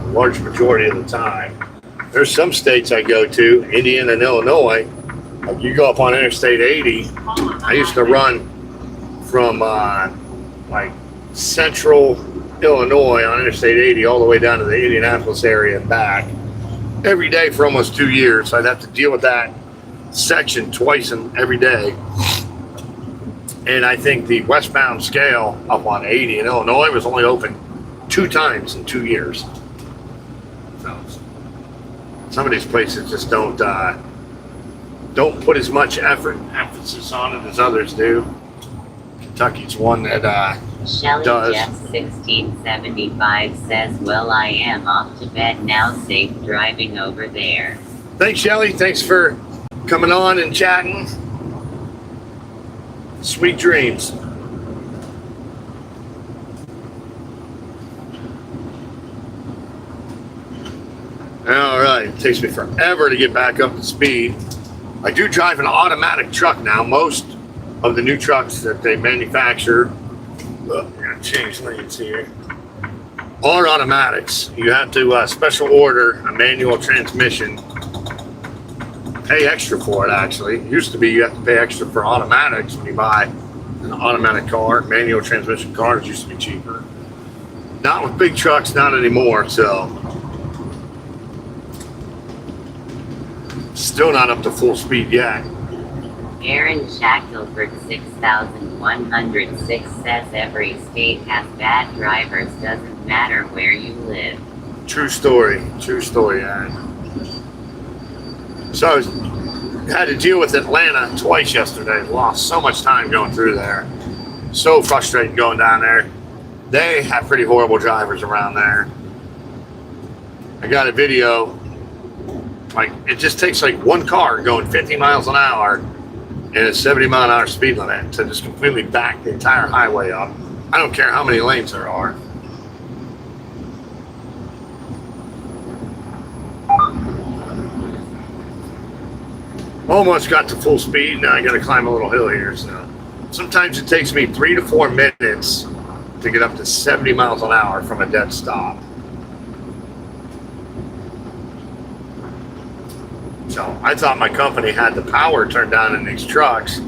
large majority of the time. There's some states I go to, Indiana and Illinois. Like you go up on Interstate 80. I used to run from like central Illinois on Interstate 80 all the way down to the Indianapolis area and back every day for almost 2 years. So I'd have to deal with that section twice every day. And I think the westbound scale up on 80 in Illinois was only open 2 times in 2 years. So some of these places just don't put as much emphasis on it as others do. Kentucky's one that Shelly does. Jeff 1675 says, well, I am off to bed now. Safe driving over there. Thanks, Shelly. Thanks for coming on and chatting. Sweet dreams. All right, it takes me forever to get back up to speed. I do drive an automatic truck now. Most of the new trucks that they manufacture, look, I'm gonna change lanes here, are automatics. You have to special order a manual transmission. Pay extra for it, actually. It used to be you have to pay extra for automatics when you buy an automatic car. Manual transmission cars used to be cheaper. Not with big trucks, not anymore. So still not up to full speed yet. Aaron Shackelford 6106 says every state has bad drivers, doesn't matter where you live. True story, Aaron. So I had to deal with Atlanta twice yesterday. Lost so much time going through there. So frustrating going down there. They have pretty horrible drivers around there. I got a video. Like, it just takes like one car going 50 miles an hour and a 70 mile an hour speed limit to just completely back the entire highway up. I don't care how many lanes there are. Almost got to full speed. Now I got to climb a little hill here. So sometimes it takes me 3 to 4 minutes to get up to 70 miles an hour from a dead stop. So I thought my company had the power turned on in these trucks,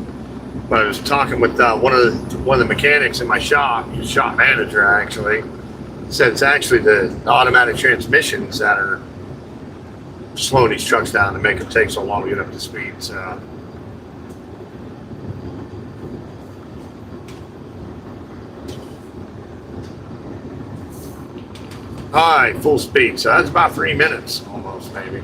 but I was talking with one of the mechanics in my shop, his shop manager actually, said it's actually the automatic transmissions that are slowing these trucks down to make them take so long to get up to speed. So all right, full speed. So that's about 3 minutes almost, maybe.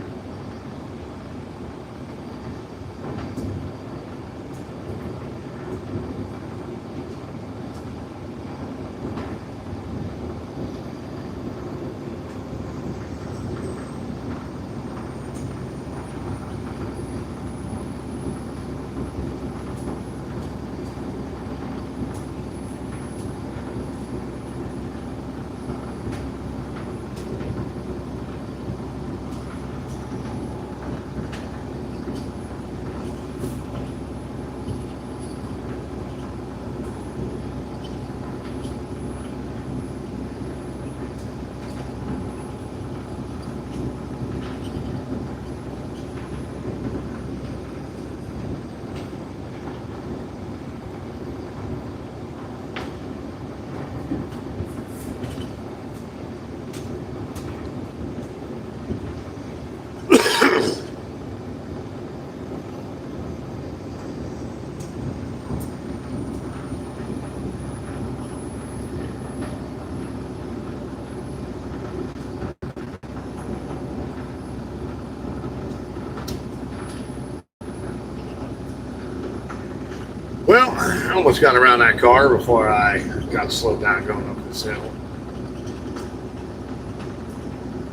Well, I almost got around that car before I got slowed down going up this hill.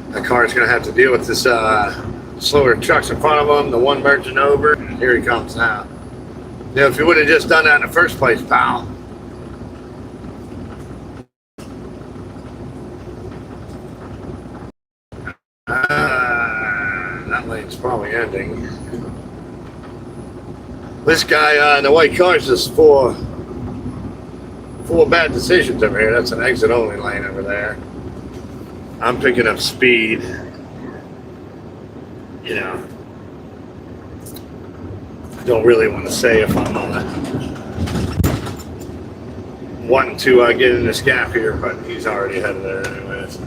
That car's going to have to deal with this slower trucks in front of him, the one merging over, and here he comes now. You know, if you would have just done that in the first place, pal. That lane's probably ending. This guy in the white car is just full of bad decisions over here. That's an exit only lane over there. I'm picking up speed. You know, I don't really want to say if I'm wanting to get in this gap here, but he's already ahead of there anyways.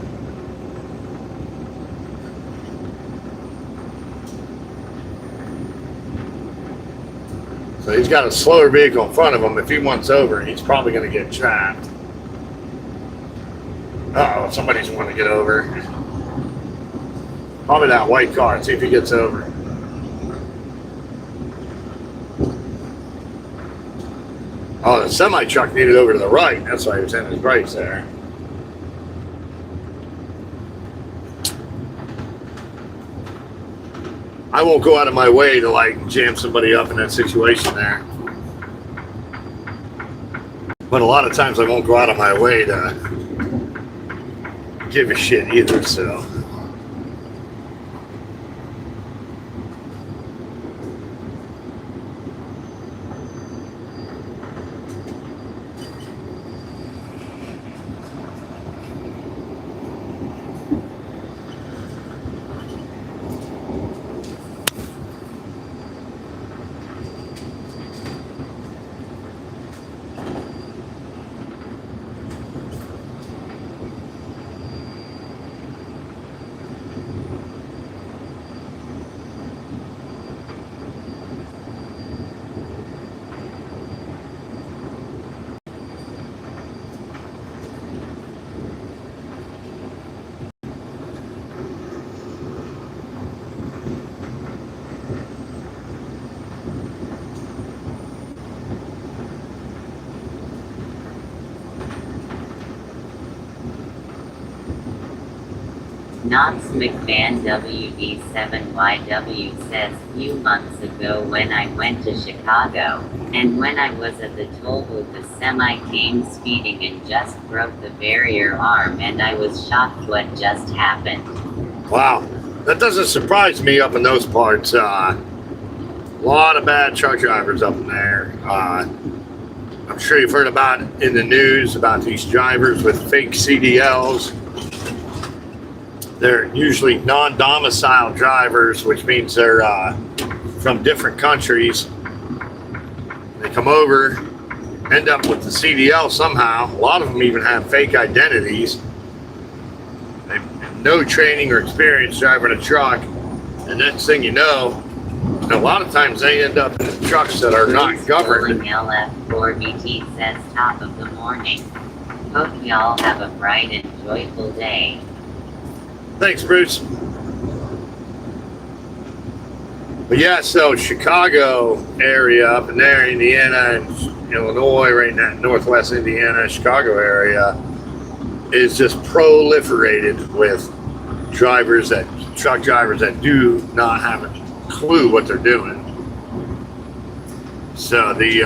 So So he's got a slower vehicle in front of him. If he wants over, he's probably going to get trapped. Uh-oh, somebody's wanting to get over. Probably that white car. See if he gets over. Oh, the semi-truck needed over to the right. That's why he was hitting his brakes there. I won't go out of my way to like jam somebody up in that situation there. But a lot of times I won't go out of my way to give a shit either, so. Knox McMahon WD7YW says, few months ago when I went to Chicago, and when I was at the toll booth the semi came speeding and just broke the barrier arm and I was shocked what just happened. Wow, that doesn't surprise me up in those parts. A lot of bad truck drivers up in there. I'm sure you've heard about it in the news about these drivers with fake CDLs. They're usually non-domicile drivers, which means they're from different countries. They come over, end up with the CDL somehow. A lot of them even have fake identities. They have no training or experience driving a truck. And next thing you know, a lot of times they end up in trucks that are not governed. LF4BT says, top of the morning. Hope y'all have a bright and joyful day. Thanks, Bruce. But yeah, so Chicago area up in there, Indiana and Illinois, right in that northwest Indiana, Chicago area, is just proliferated with truck drivers that do not have a clue what they're doing. So the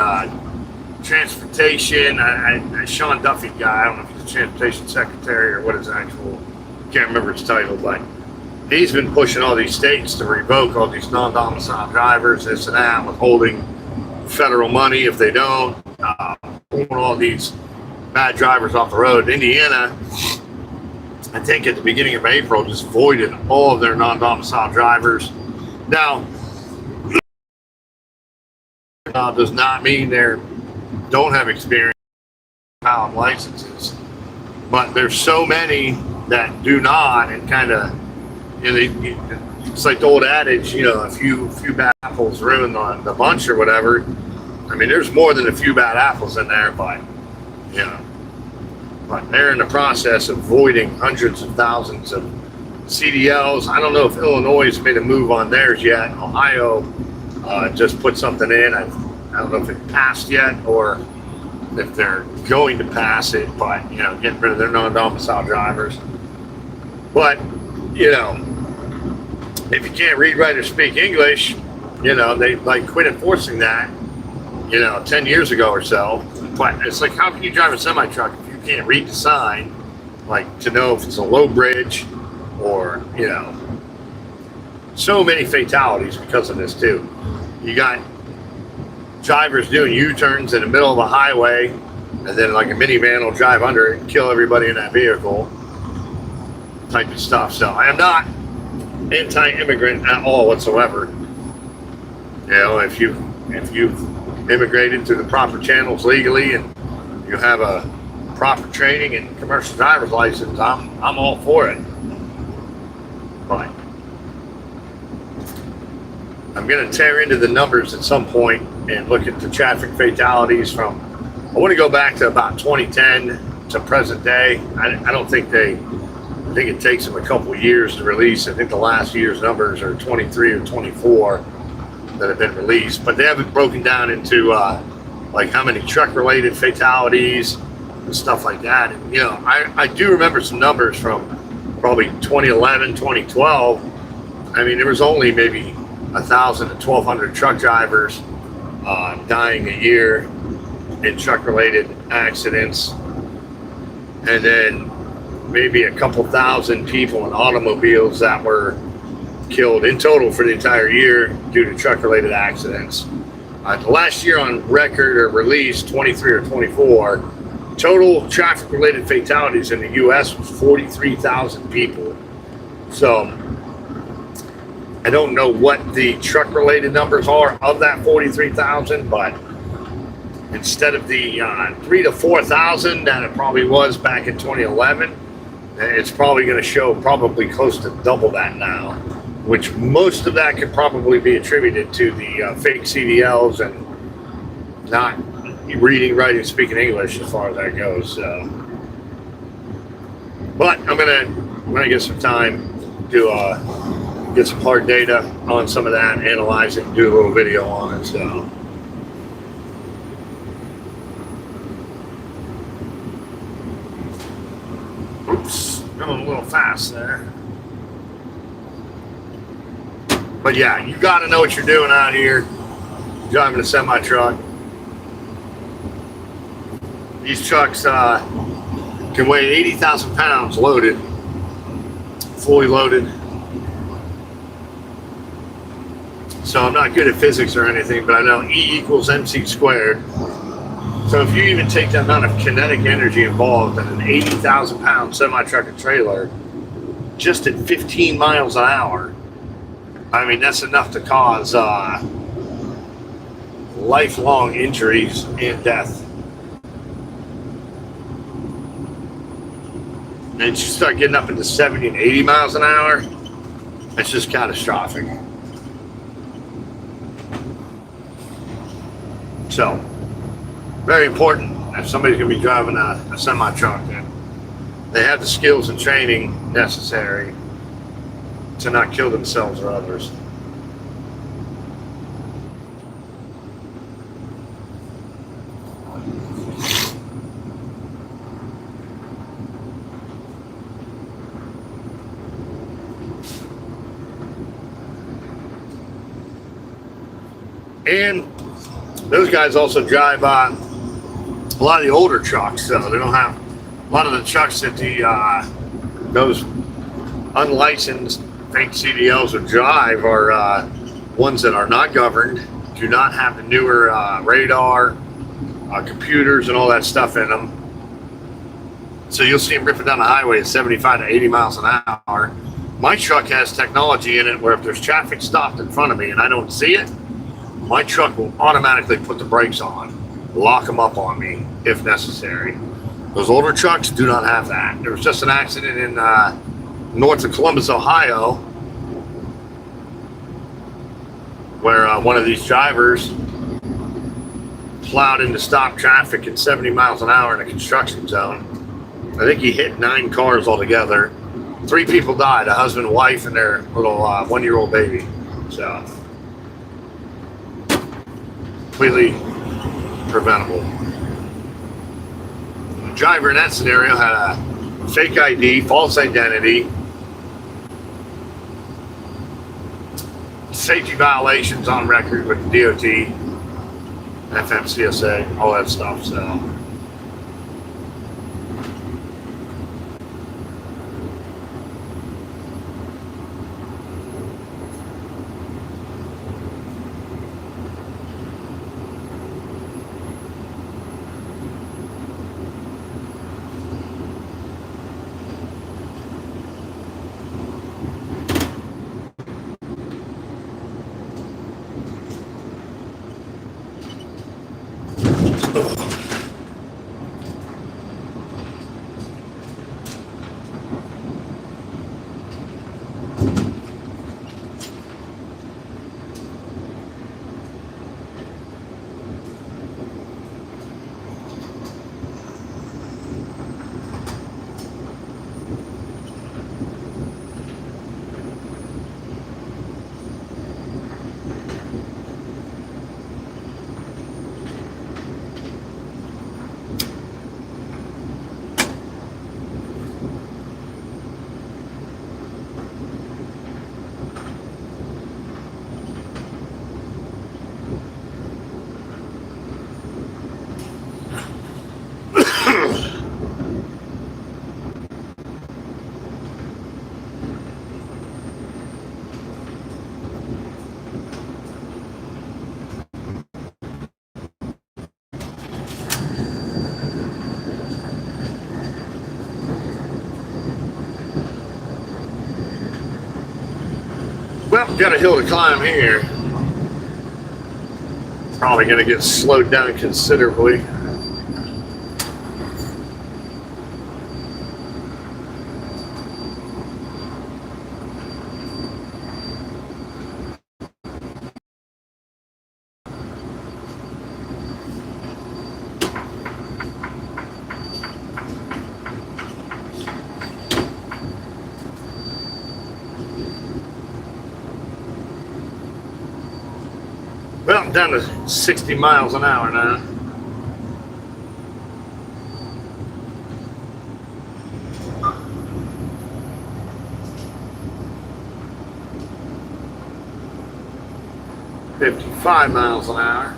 transportation, Sean Duffy guy, I don't know if he's the transportation secretary or what his actual, can't remember his title, but he's been pushing all these states to revoke all these non-domicile drivers, this and that, withholding federal money if they don't, pulling all these bad drivers off the road. Indiana, I think at the beginning of April, just voided all of their non-domicile drivers. Now, does not mean they don't have experience, valid licenses, but there's so many that do not, and kind of, it's like the old adage, a few bad apples ruin the bunch or whatever. I mean, there's more than a few bad apples in there, but but they're in the process of voiding hundreds of thousands of CDLs. I don't know if Illinois has made a move on theirs yet. Ohio just put something in. I don't know if it passed yet or if they're going to pass it, but getting rid of their non-domicile drivers. But if you can't read, write, or speak English, they like quit enforcing that 10 years ago or so. But it's like, how can you drive a semi-truck if you can't read the sign, like to know if it's a low bridge or so many fatalities because of this too. You got drivers doing U-turns in the middle of a highway, and then like a minivan will drive under it and kill everybody in that vehicle, type of stuff. So I am not anti-immigrant at all whatsoever. If you've immigrated through the proper channels legally and you have a proper training and commercial driver's license, I'm all for it. But I'm going to tear into the numbers at some point and look at the traffic fatalities from, I want to go back to about 2010 to present day. I don't think I think it takes them a couple of years to release. I think the last year's numbers are 23 or 24 that have been released, but they haven't broken down into like how many truck-related fatalities and stuff like that. And, you know, I do remember some numbers from probably 2011, 2012. I mean, there was only maybe 1,000 to 1,200 truck drivers dying a year in truck-related accidents, and then maybe a couple thousand people in automobiles that were killed in total for the entire year due to truck-related accidents. The last year on record or release, 23 or 24, total traffic-related fatalities in the U.S. was 43,000 people. So I don't know what the truck-related numbers are of that 43,000, but instead of the 3,000 to 4,000 that it probably was back in 2011, it's probably going to show probably close to double that now, which most of that could probably be attributed to the fake CDLs and not reading, writing, speaking English as far as that goes. So, but I'm gonna get some time to get some hard data on some of that, analyze it, and do a little video on it. So. Oops, going a little fast there. But yeah, you got to know what you're doing out here driving a semi truck. These trucks can weigh 80,000 pounds loaded, fully loaded. So I'm not good at physics or anything, but I know E equals MC squared. So if you even take the amount of kinetic energy involved in an 80,000 pound semi-truck and trailer, just at 15 miles an hour, I mean, that's enough to cause lifelong injuries and death. And you start getting up into 70 and 80 miles an hour, it's just catastrophic. So, very important if somebody's going to be driving a semi-truck, that they have the skills and training necessary to not kill themselves or others. And those guys also drive a lot of the older trucks, so they don't have a lot of the trucks that those unlicensed fake CDLs would drive are ones that are not governed, do not have the newer radar, computers, and all that stuff in them. So you'll see them ripping down the highway at 75 to 80 miles an hour. My truck has technology in it where if there's traffic stopped in front of me and I don't see it, my truck will automatically put the brakes on, lock them up on me if necessary. Those older trucks do not have that. There was just an accident in north of Columbus, Ohio, where one of these drivers plowed into stop traffic at 70 miles an hour in a construction zone. I think he hit 9 cars altogether. 3 people died, a husband, wife, and their little 1-year-old baby. So, completely preventable. The driver in that scenario had a fake ID, false identity, safety violations on record with the DOT, FMCSA, all that stuff. So. Well, got a hill to climb here. Probably going to get slowed down considerably. Well, I'm down to 60 miles an hour now. $55 miles an hour.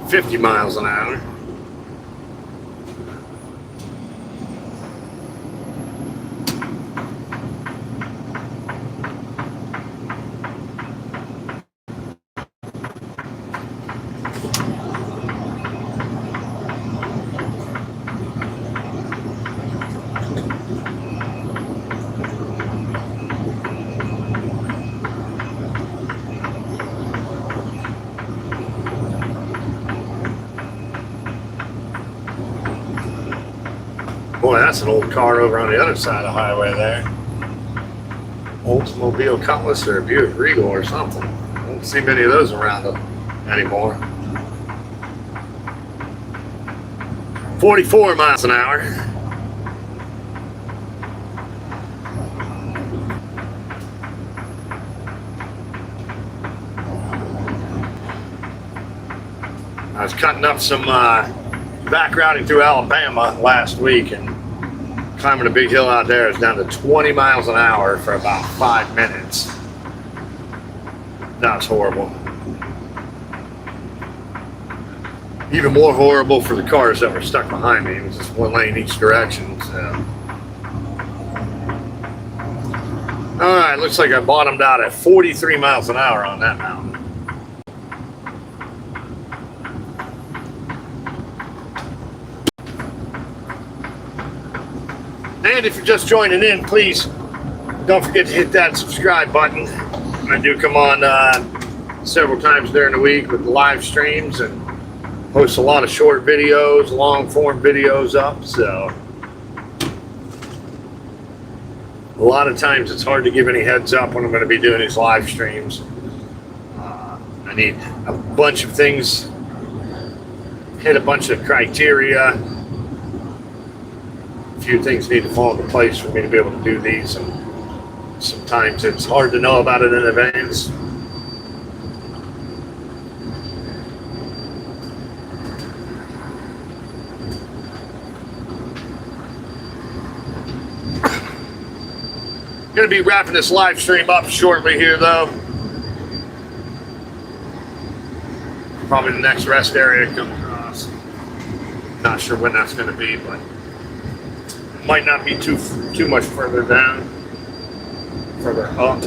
$50 miles an hour. Boy, that's an old car over on the other side of the highway there. Oldsmobile Cutlass or a Buick Regal or something. I don't see many of those around anymore. 44 miles an hour. I was cutting up some back routing through Alabama last week, and climbing a big hill out there is down to 20 miles an hour for about 5 minutes. That was horrible. Even more horrible for the cars that were stuck behind me. It was just one lane each direction. So. All right, looks like I bottomed out at 43 miles an hour on that mountain. And if you're just joining in, please don't forget to hit that subscribe button. I do come on several times during the week with the live streams and post a lot of short videos, long form videos up. So a lot of times it's hard to give any heads up when I'm going to be doing these live streams. I need a bunch of things, hit a bunch of criteria. A few things need to fall into place for me to be able to do these, and sometimes it's hard to know about it in advance. Going to be wrapping this live stream up shortly here, though. Probably the next rest area comes across. Not sure when that's going to be, but might not be too much further down, further up.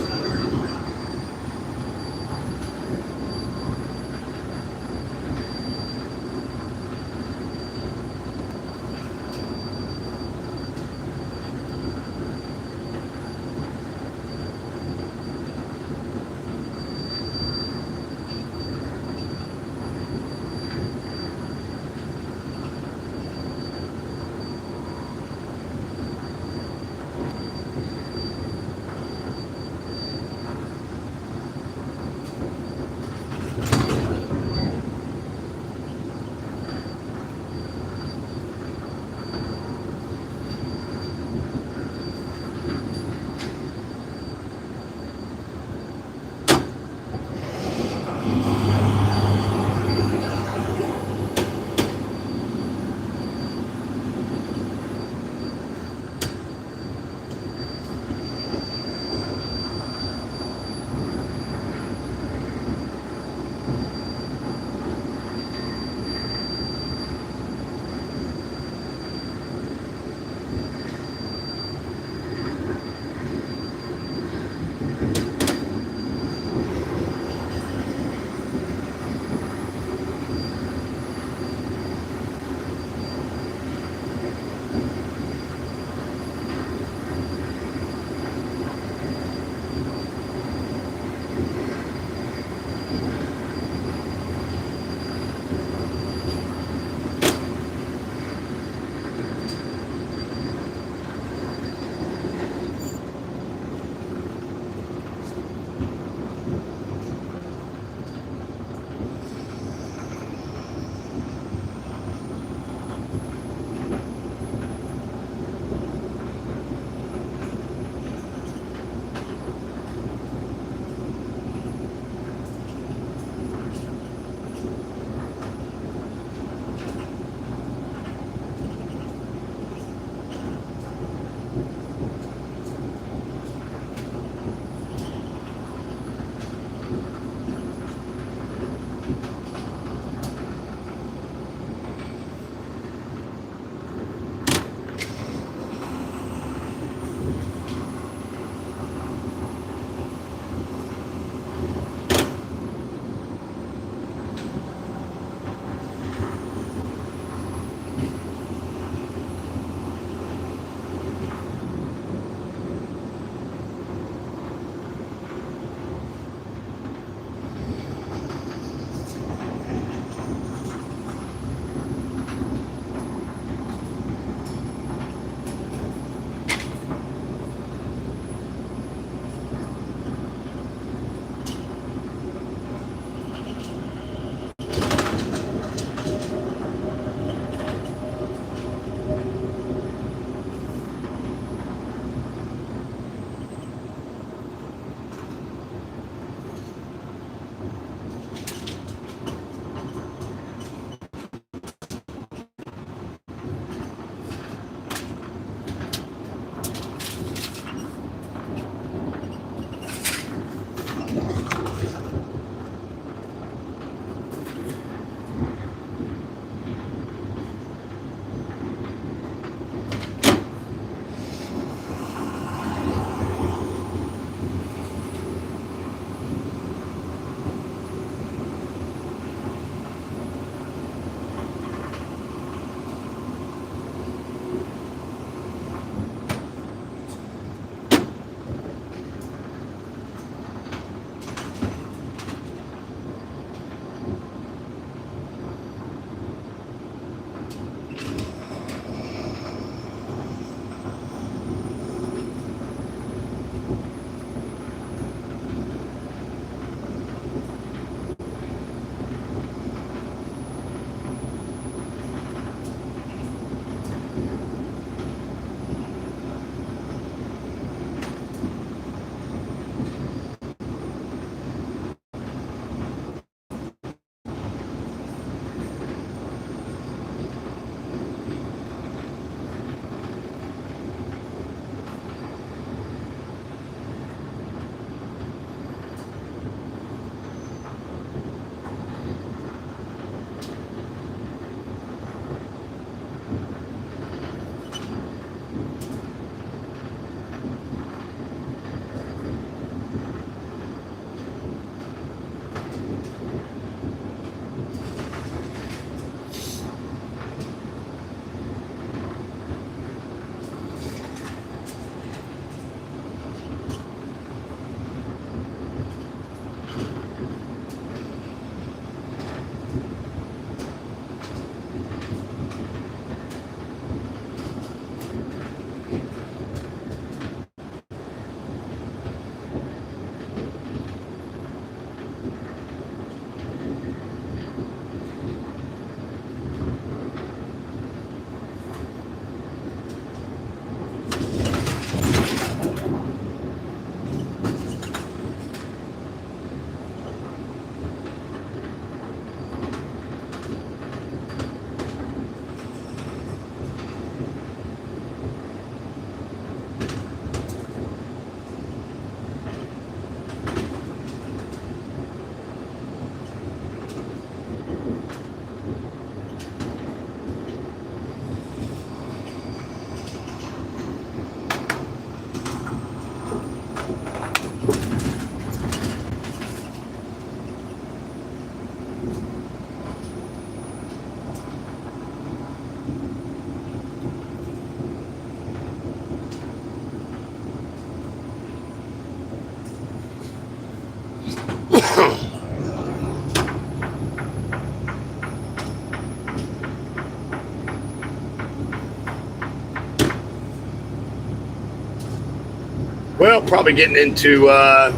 Well, probably getting into a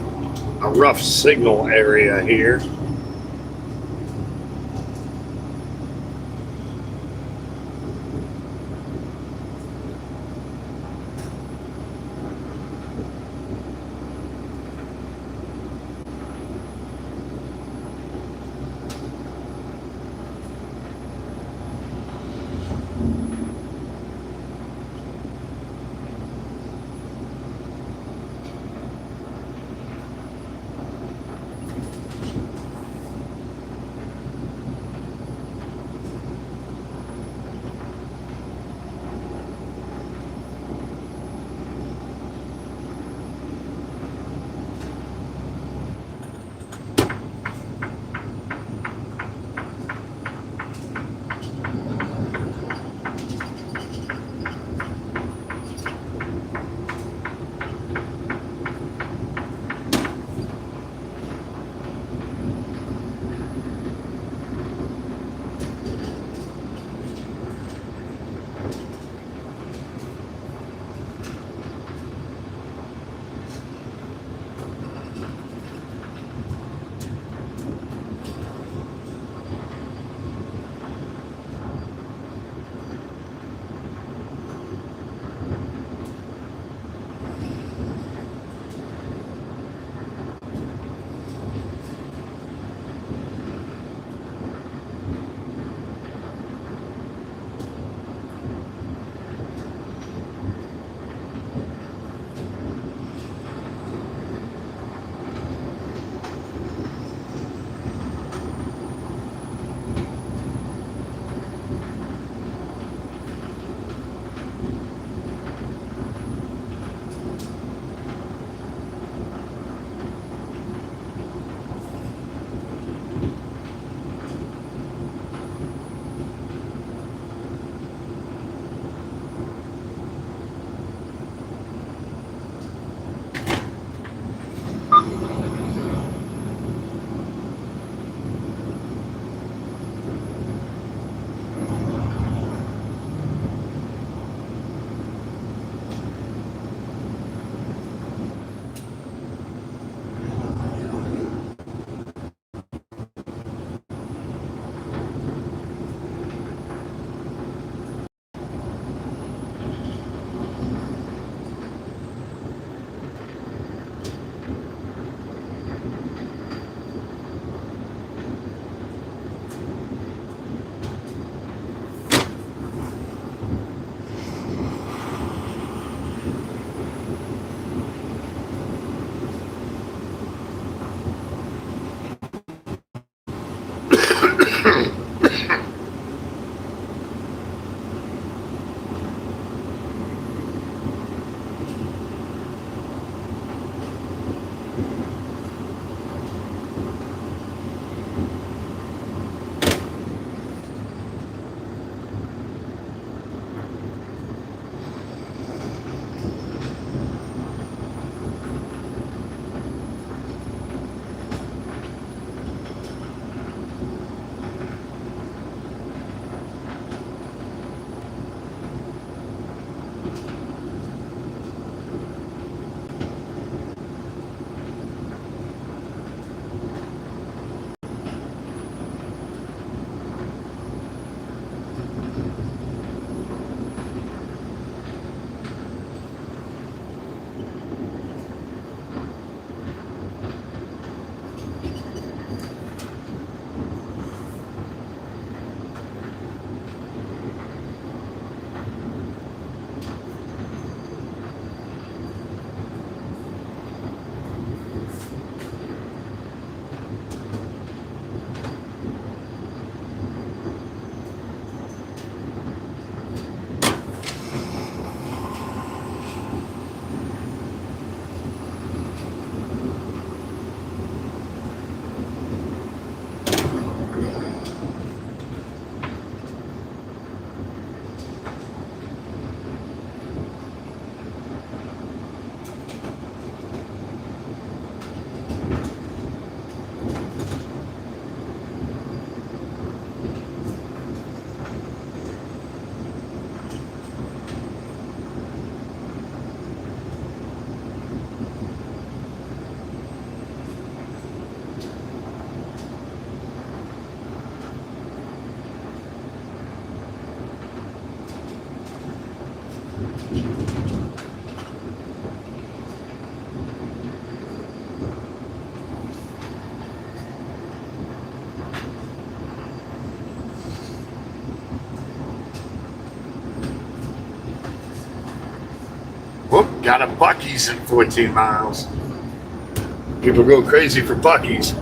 rough signal area here. got a Buc-ee's in 14 miles. People go crazy for Buc-ee's.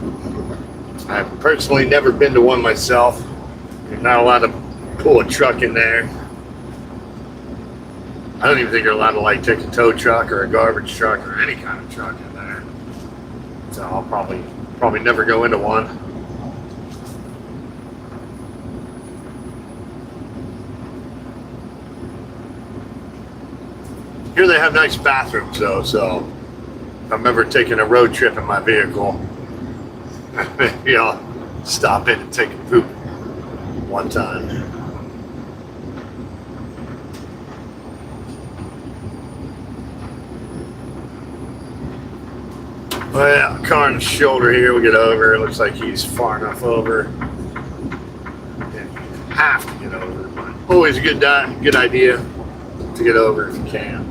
I've personally never been to one myself. You're not allowed to pull a truck in there. I don't even think you're allowed to like take a tow truck or a garbage truck or any kind of truck in there. So I'll probably never go into one. Here they have nice bathrooms though, so if I'm ever taking a road trip in my vehicle, maybe I'll stop in and take a poop one time. Well, car on the shoulder here, we get over. It looks like he's far enough over. And you have to get over, but always a good idea to get over if you can.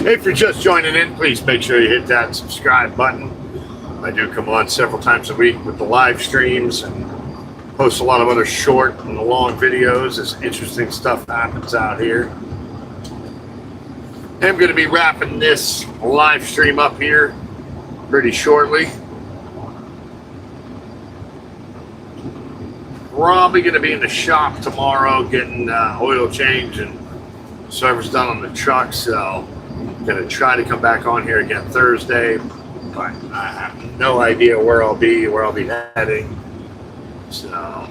Hey, if you're just joining in, please make sure you hit that subscribe button. I do come on several times a week with the live streams and post a lot of other short and long videos as interesting stuff happens out here. I'm going to be wrapping this live stream up here pretty shortly. Probably going to be in the shop tomorrow getting oil change and service done on the truck, so I'm going to try to come back on here again Thursday, but I have no idea where I'll be heading. So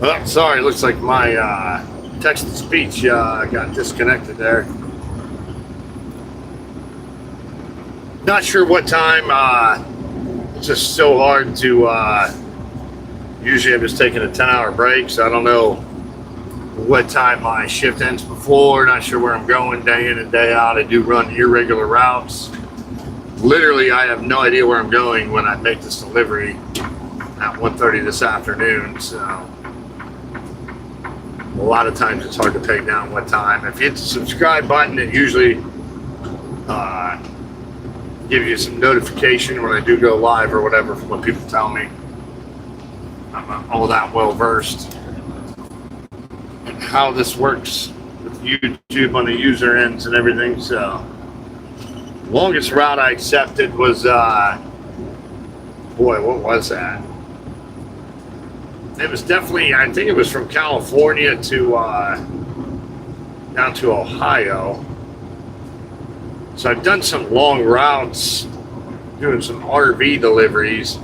oh, sorry, looks like my text-to-speech got disconnected there. Not sure what time. It's just so hard to... usually I'm just taking a 10-hour break, so I don't know what time my shift ends before. Not sure where I'm going day in and day out. I do run irregular routes. Literally, I have no idea where I'm going when I make this delivery at 1:30 this afternoon, so... A lot of times it's hard to peg down what time. If you hit the subscribe button, it usually gives you some notification when I do go live or whatever from what people tell me. I'm not all that well versed in how this works with YouTube on the user ends and everything. So longest route I accepted was, boy, what was that? It was definitely, I think it was from California to down to Ohio. So I've done some long routes, doing some RV deliveries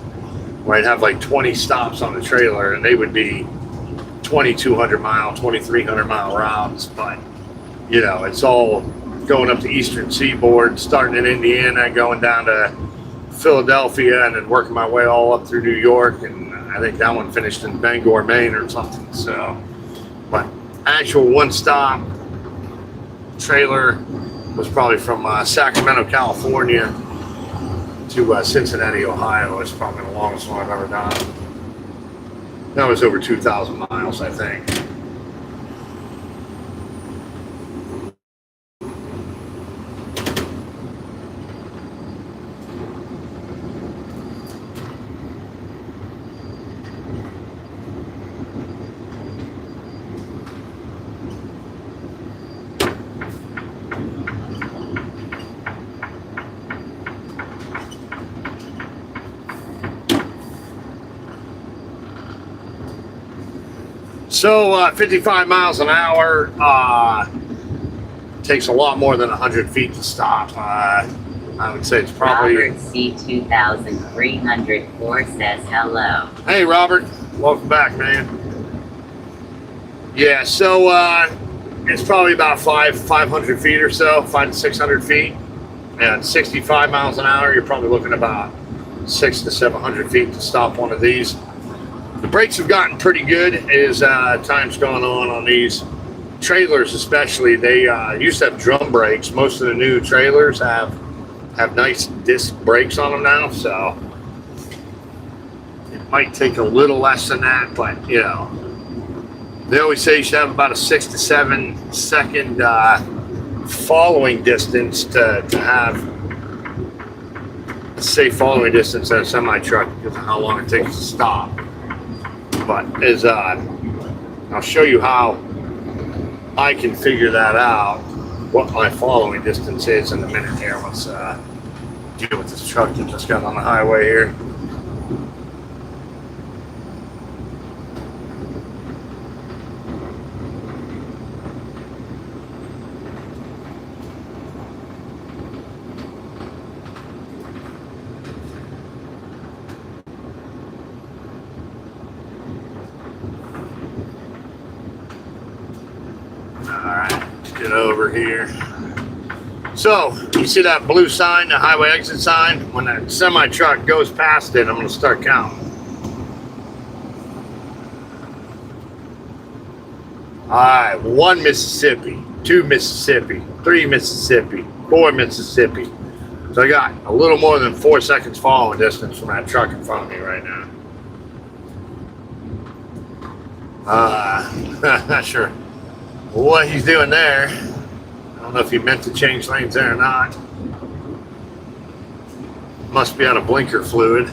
where I'd have like 20 stops on the trailer, and they would be 2,200 mile, 2,300 mile routes. But you know, it's all going up the Eastern Seaboard, starting in Indiana, going down to Philadelphia, and then working my way all up through New York, and I think that one finished in Bangor, Maine or something. So, but actual one-stop trailer was probably from Sacramento, California to Cincinnati, Ohio. It's probably the longest one I've ever done. That was over 2,000 miles, I think. So 55 miles an hour takes a lot more than 100 feet to stop. I would say it's probably... Robert C. 2304 says hello. Hey, Robert. Welcome back, man. Yeah, so it's probably about 500 feet or so, 500 to 600 feet At 65 miles an hour, you're probably looking about 600 to 700 feet to stop one of these. The brakes have gotten pretty good as time's gone on these trailers, especially. They used to have drum brakes. Most of the new trailers have nice disc brakes on them now, so it might take a little less than that, but you know, they always say you should have about a 6 to 7 second following distance to have a safe following distance in a semi truck because of how long it takes to stop. But as I'll show you how I can figure that out, what my following distance is in a minute here. Let's deal with this truck that just got on the highway here. Get over here. So you see that blue sign, the highway exit sign? When that semi truck goes past it, I'm going to start counting. All right, 1 Mississippi, 2 Mississippi, 3 Mississippi, 4 Mississippi. So I got a little more than 4 seconds following distance from that truck in front of me right now. Not sure what he's doing there. I don't know if he meant to change lanes there or not. Must be out of blinker fluid.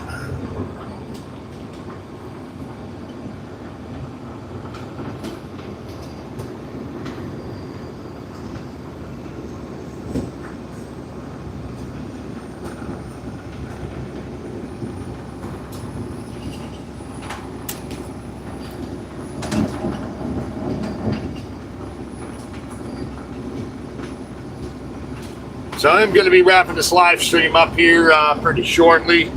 So I'm going to be wrapping this live stream up here pretty shortly.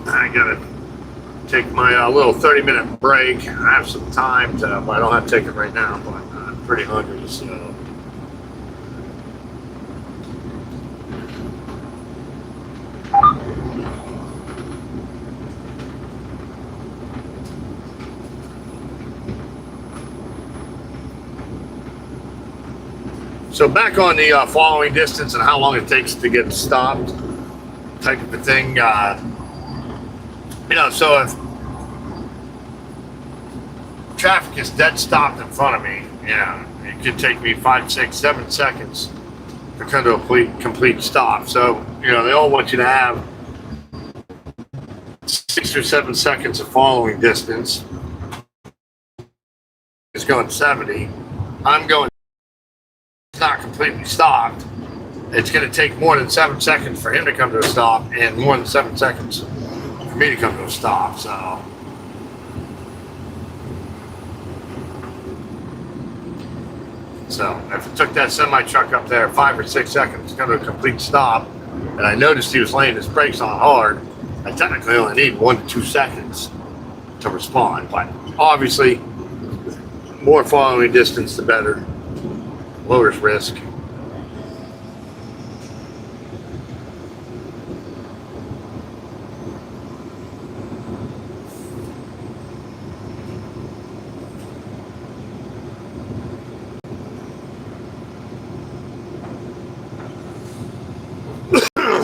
I got to take my little 30-minute break. I have some time to, well, I don't have to take it right now, but I'm pretty hungry, so. So back on the following distance and how long it takes to get stopped, type of a thing. You know, so if traffic is dead stopped in front of me, yeah, it could take me 5, 6, 7 seconds to come to a complete stop. So, you know, they all want you to have 6 or 7 seconds of following distance. It's going 70. I'm going. Not completely stopped. It's going to take more than 7 seconds for him to come to a stop and more than 7 seconds for me to come to a stop. So if it took that semi truck up there 5 or 6 seconds to come to a complete stop, and I noticed he was laying his brakes on hard, I technically only need 1 to 2 seconds to respond. But obviously, more following distance, the better. Lowers risk.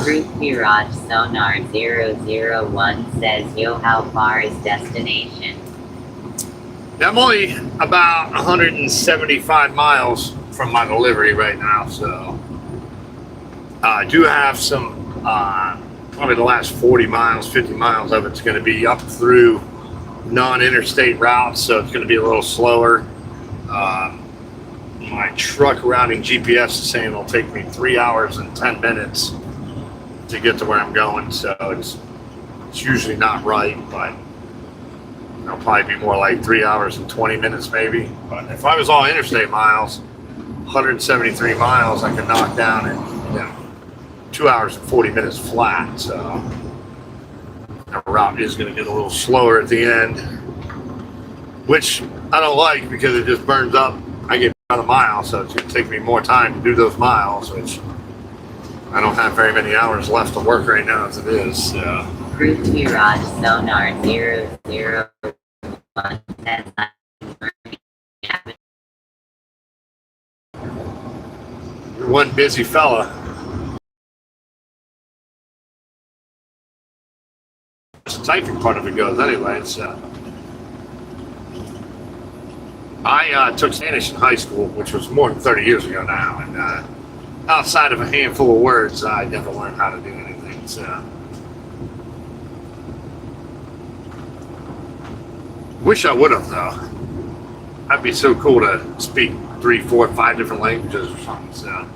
Truth Mirage Sonar 001 says, yo, how far is destination? I'm only about 175 miles from my delivery right now, so I do have some, probably the last 40 miles, 50 miles of it's going to be up through non-interstate routes, so it's going to be a little slower. My truck routing GPS is saying it'll take me 3 hours and 10 minutes to get to where I'm going, so it's usually not right, but it'll probably be more like 3 hours and 20 minutes maybe. But if I was all interstate miles, 173 miles I could knock down in 2 hours and 40 minutes flat. So the route is going to get a little slower at the end, which I don't like because it just burns up. I get a mile, so it's going to take me more time to do those miles, which I don't have very many hours left to work right now as it is. Crew Tiraj Sonar 001 says You're one busy fella. The typing part of it goes anyway. I took Spanish in high school, which was more than 30 years ago now, and outside of a handful of words, I never learned how to do anything. So, wish I would have though. That'd be so cool to speak 3, 4, 5 different languages or something. So.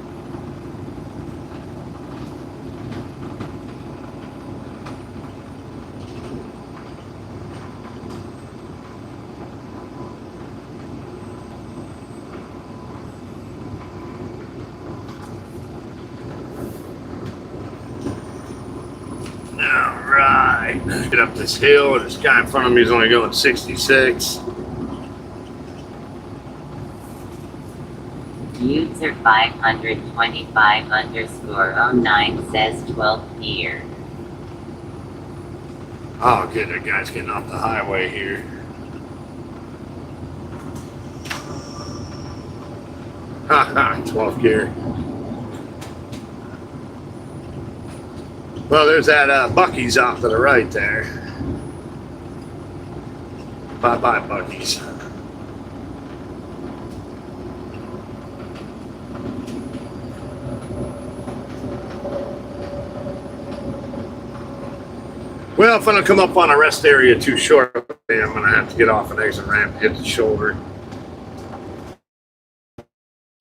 Alright, get up this hill. This guy in front of me is only going 66. User 525_09 says 12th gear. Oh, good. That guy's getting off the highway here. Haha, 12th gear. Well, there's that Buc-ee's off to the right there. Bye-bye, Buc-ee's. Well, if I don't come up on a rest area too shortly, I'm going to have to get off an exit ramp, hit the shoulder.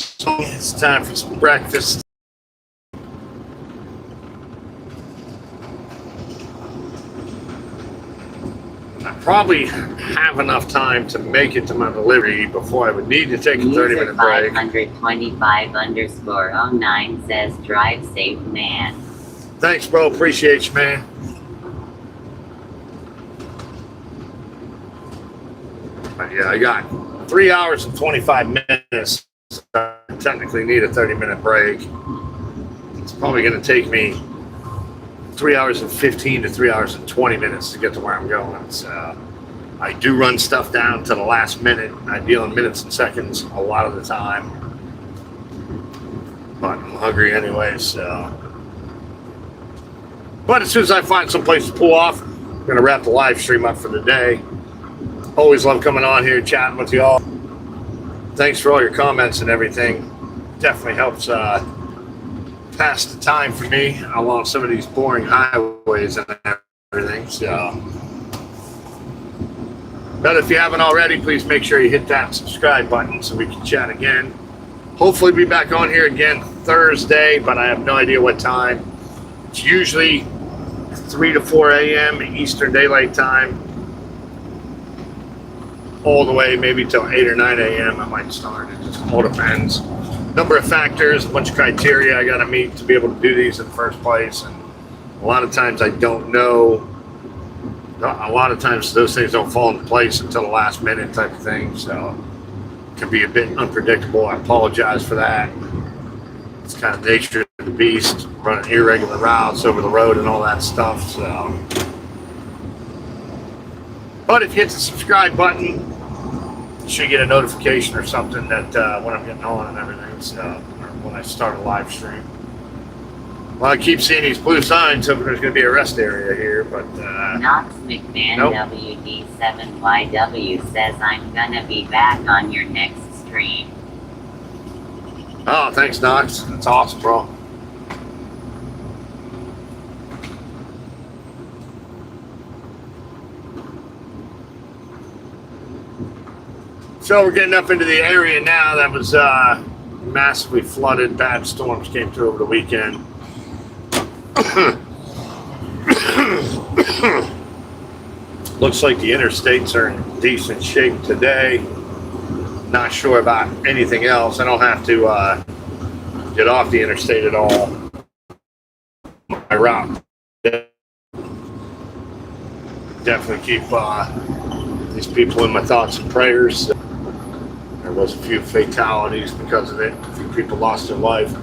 So it's time for some breakfast. I probably have enough time to make it to my delivery before I would need to take a 30-minute break. 525_09 says drive safe, man. Thanks, bro. Appreciate you, man. But yeah, I got 3 hours and 25 minutes. I technically need a 30-minute break. It's probably going to take me 3 hours and 15 to 3 hours and 20 minutes to get to where I'm going. So I do run stuff down to the last minute. I deal in minutes and seconds a lot of the time. But I'm hungry anyway, so. But as soon as I find some place to pull off, I'm going to wrap the live stream up for the day. Always love coming on here, chatting with you all. Thanks for all your comments and everything. Definitely helps pass the time for me along some of these boring highways and everything. So, but if you haven't already, please make sure you hit that subscribe button so we can chat again. Hopefully be back on here again Thursday, but I have no idea what time. It's usually 3 to 4 a.m. Eastern Daylight Time. All the way maybe till 8 or 9 a.m. I might start. It just all depends. Number of factors, a bunch of criteria I got to meet to be able to do these in the first place. And a lot of times I don't know. A lot of times those things don't fall into place until the last minute type of thing. So it can be a bit unpredictable. I apologize for that. It's kind of nature of the beast, running irregular routes over the road and all that stuff. So. But if you hit the subscribe button, you should get a notification or something that when I'm getting on and everything, so, or when I start a live stream. Well, I keep seeing these blue signs, so there's going to be a rest area here, but... Knox McMahon nope. WD7YW says I'm going to be back on your next stream. Oh, thanks, Knox. That's awesome, bro. So we're getting up into the area now that was massively flooded. Bad storms came through over the weekend. Looks like the interstates are in decent shape today. Not sure about anything else. I don't have to get off the interstate at all. My route. Definitely keep these people in my thoughts and prayers. They're was a few fatalities because of it. A few people lost their life.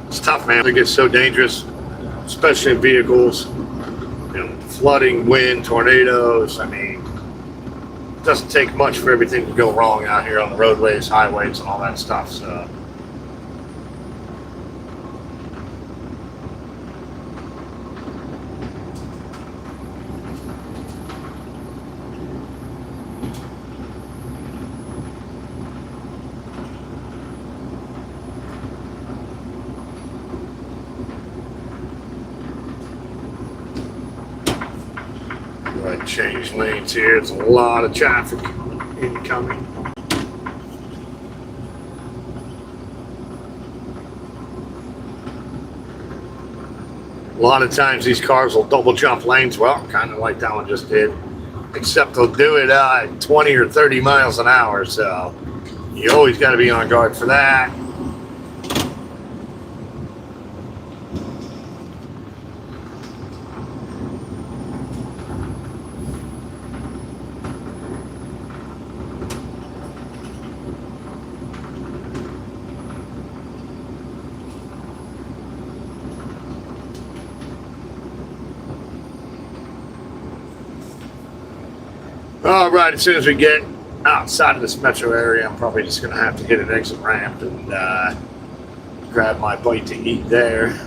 It's tough, man. It gets so dangerous, especially in vehicles. Flooding, wind, tornadoes. I mean, it doesn't take much for everything to go wrong out here on the roadways, highways, and all that stuff. So. Change lanes here. It's a lot of traffic incoming. A lot of times these cars will double jump lanes. Well, kind of like that one just did. Except they'll do it at 20 or 30 miles an hour. So you always got to be on guard for that. All right, as soon as we get outside of this metro area, I'm probably just going to have to hit an exit ramp and grab my bite to eat there.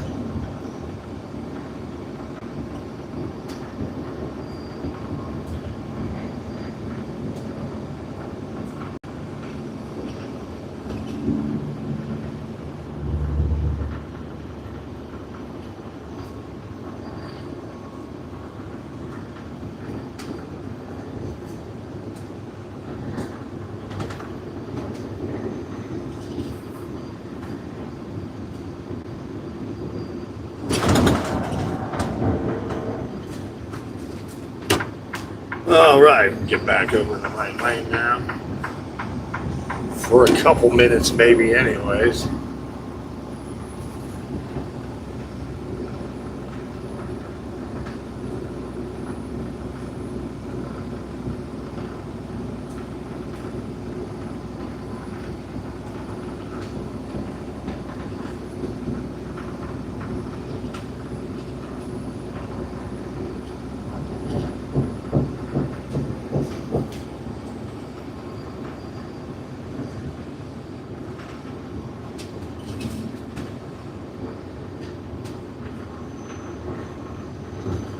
All right, get back over in the right lane now. For a couple minutes, maybe, anyways.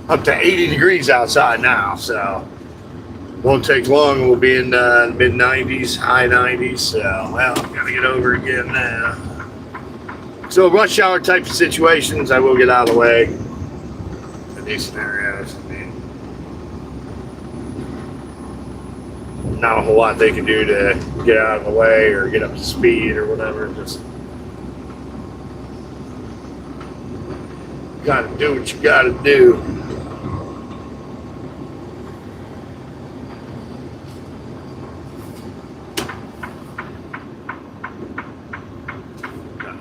Up to 80 degrees outside now, so won't take long. We'll be in the mid 90s, high 90s. So, well, gotta get over again now. So, rush hour type of situations, I will get out of the way in these scenarios. I mean, not a whole lot they can do to get out of the way or get up to speed or whatever. Just gotta do what you gotta do.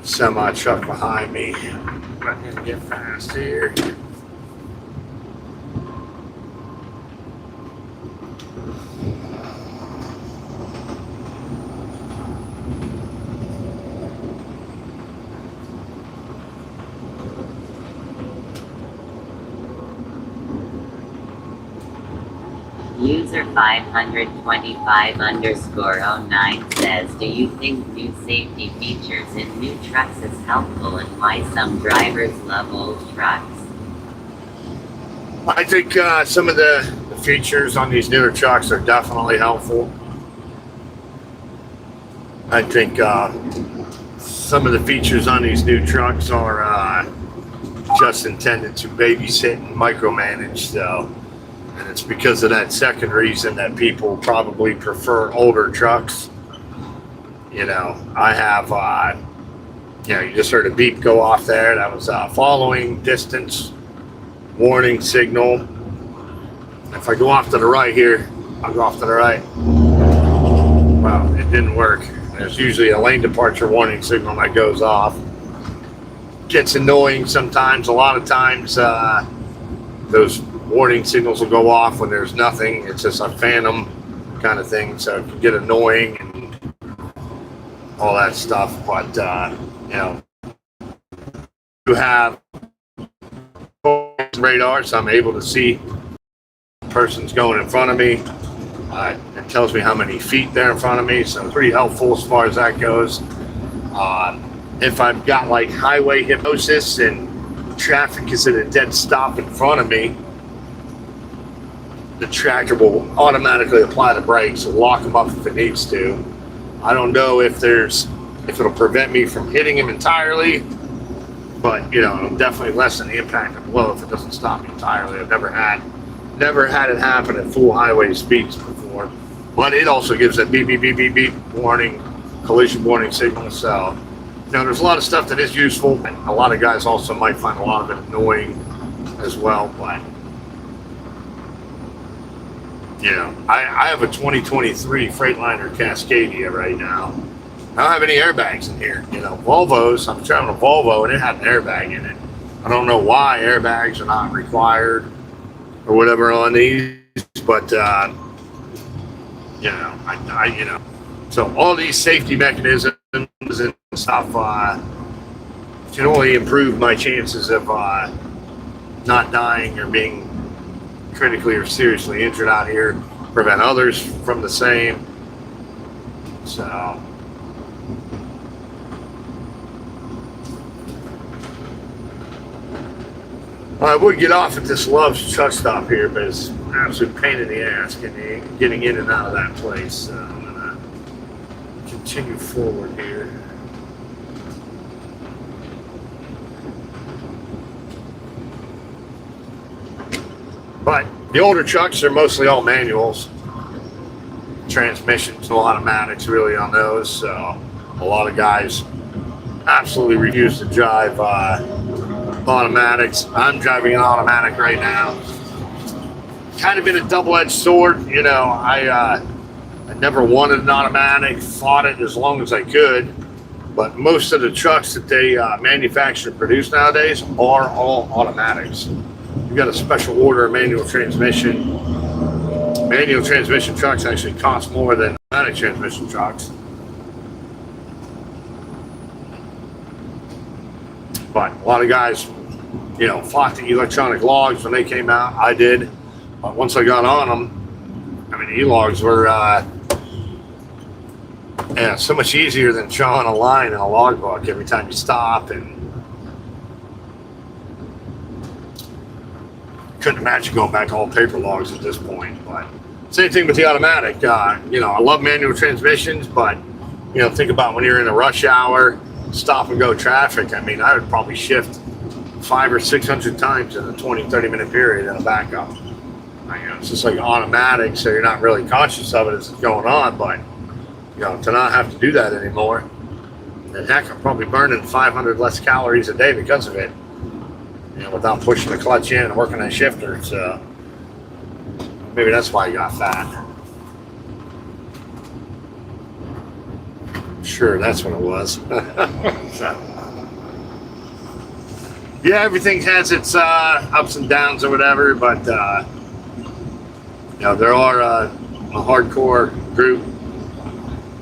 Semi truck behind me. I'm gonna get fast here. User 525_09 says, do you think new safety features in new trucks is helpful and why some drivers love old trucks? I think some of the features on these newer trucks are definitely helpful. I think some of the features on these new trucks are just intended to babysit and micromanage, so. And it's because of that second reason that people probably prefer older trucks. You know, I have, you just heard a beep go off there. That was following distance warning signal. If I go off to the right here, I'll go off to the right. Well, it didn't work. There's usually a lane departure warning signal that goes off. Gets annoying sometimes. A lot of times, those warning signals will go off when there's nothing. It's just a phantom kind of thing, so it can get annoying and all that stuff. But you know, you have radar, so I'm able to see the person's going in front of me. It tells me how many feet they're in front of me, so it's pretty helpful as far as that goes. If I've got like highway hypnosis and traffic is at a dead stop in front of me, the tractor will automatically apply the brakes and lock them up if it needs to. I don't know if it'll prevent me from hitting him entirely, but you know, it'll definitely lessen the impact of the blow if it doesn't stop me entirely. I've never had it happen at full highway speeds before, but it also gives that beep beep beep beep beep warning, collision warning signal. So you know, there's a lot of stuff that is useful. A lot of guys also might find a lot of it annoying as well, but you know, I have a 2023 Freightliner Cascadia right now. I don't have any airbags in here. You know, Volvos, I'm traveling a Volvo and it had an airbag in it. I don't know why airbags are not required or whatever on these, but you know, so all these safety mechanisms and stuff can only improve my chances of not dying or being critically or seriously injured out here, prevent others from the same. So I would get off at this Love's truck stop here, but it's an absolute pain in the ass getting in and out of that place. So I'm gonna continue forward here. But the older trucks are mostly all manuals. Transmissions, no automatics really on those. So a lot of guys absolutely refuse to drive automatics. I'm driving an automatic right now. Kind of been a double-edged sword. You know, I never wanted an automatic, fought it as long as I could. But most of the trucks that they manufacture and produce nowadays are all automatics. You've got a special order of manual transmission. Manual transmission trucks actually cost more than automatic transmission trucks. But a lot of guys, you know, fought the electronic logs when they came out. I did. But once I got on them, I mean, the e-logs were so much easier than drawing a line in a logbook every time you stop, and couldn't imagine going back to all paper logs at this point. But same thing with the automatic. You know, I love manual transmissions, but you know, think about when you're in a rush hour, stop and go traffic. I mean, I would probably shift 500 or 600 times in a 20-30 minute period in a backup. You know, it's just like automatic, so you're not really conscious of it as it's going on. But you know, to not have to do that anymore, and heck, I'm probably burning 500 less calories a day because of it. You know, without pushing the clutch in and working that shifter. So maybe that's why I got fat. Sure, that's what it was. So, yeah, everything has its ups and downs or whatever, but you know, there are a hardcore group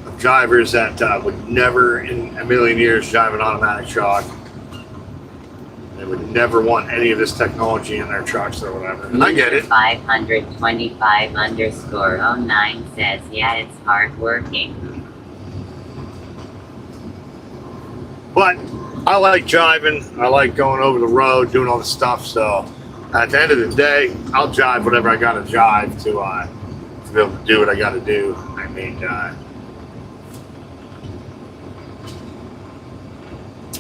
of drivers that would never in a million years drive an automatic truck. They would never want any of this technology in their trucks or whatever. And I get it. 525_09 says, yeah, it's hard working. But I like driving. I like going over the road, doing all this stuff. So at the end of the day, I'll drive whatever I got to drive to be able to do what I got to do. I mean,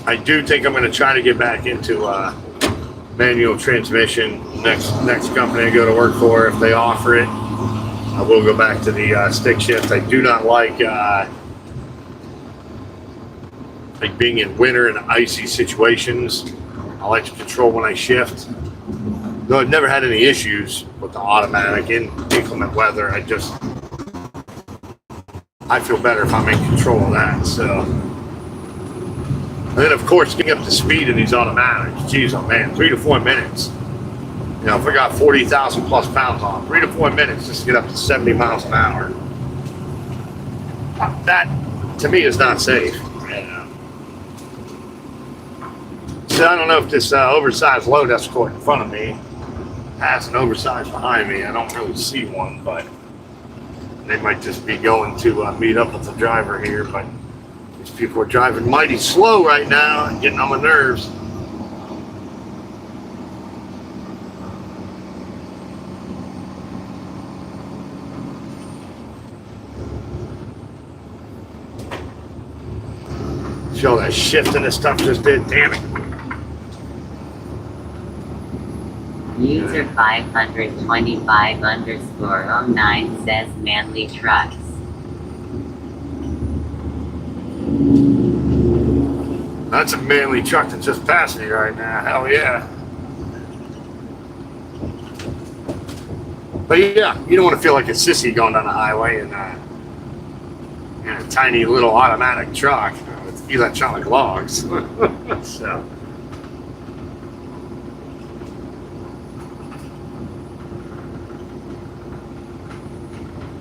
I do think I'm going to try to get back into manual transmission. Next company I go to work for, if they offer it, I will go back to the stick shift. I do not like being in winter and icy situations. I like to control when I shift. Though I've never had any issues with the automatic in inclement weather, I feel better if I'm in control of that. So, and then of course getting up to speed in these automatics. Geez, oh man, 3 to 4 minutes. You know, if we got 40,000 plus pounds on, 3 to 4 minutes just to get up to 70 miles an hour. That, to me, is not safe. So I don't know if this oversized load escort in front of me has an oversized behind me. I don't really see one, but they might just be going to meet up with the driver here. But these people are driving mighty slow right now and getting on my nerves. Show that shift and this stuff just did, damn it. User 525_09 says Manly Trucks. That's a manly truck that just passed me right now. Hell yeah. But yeah, you don't want to feel like a sissy going down the highway in a tiny little automatic truck with electronic logs. So.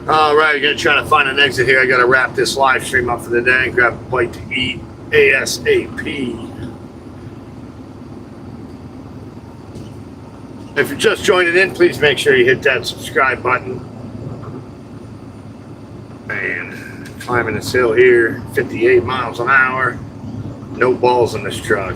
All right, gonna try to find an exit here. I gotta wrap this live stream up for the day and grab a bite to eat ASAP. If you're just joining in, please make sure you hit that subscribe button. And climbing this hill here, 58 miles an hour. No balls in this truck.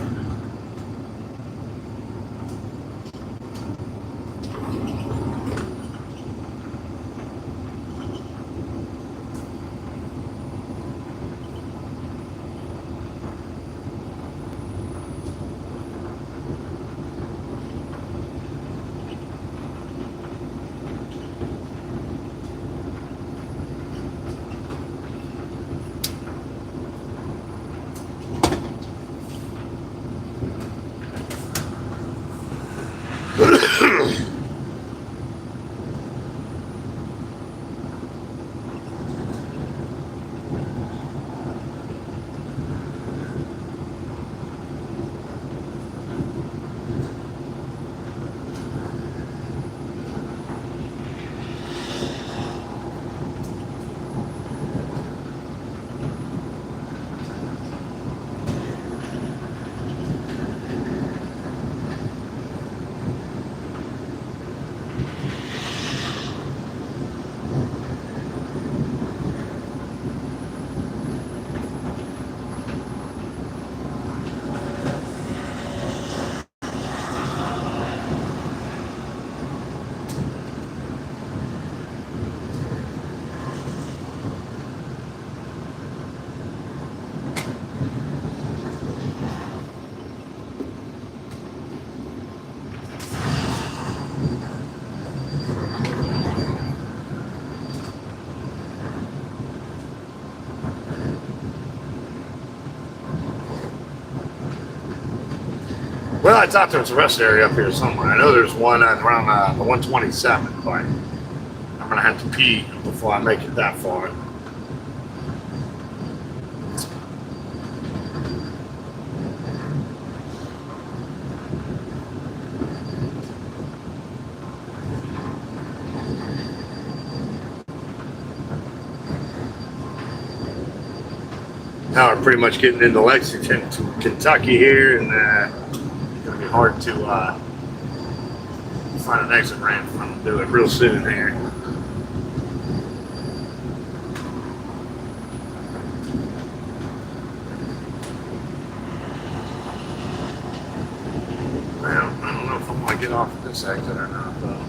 Well, I thought there was a rest area up here somewhere. I know there's one around the 127, but I'm going to have to pee before I make it that far. Now we're pretty much getting into Lexington, Kentucky here, and it's going to be hard to find an exit ramp. I'm going to do it real soon here. Well, I don't know if I want to get off at this exit or not, though.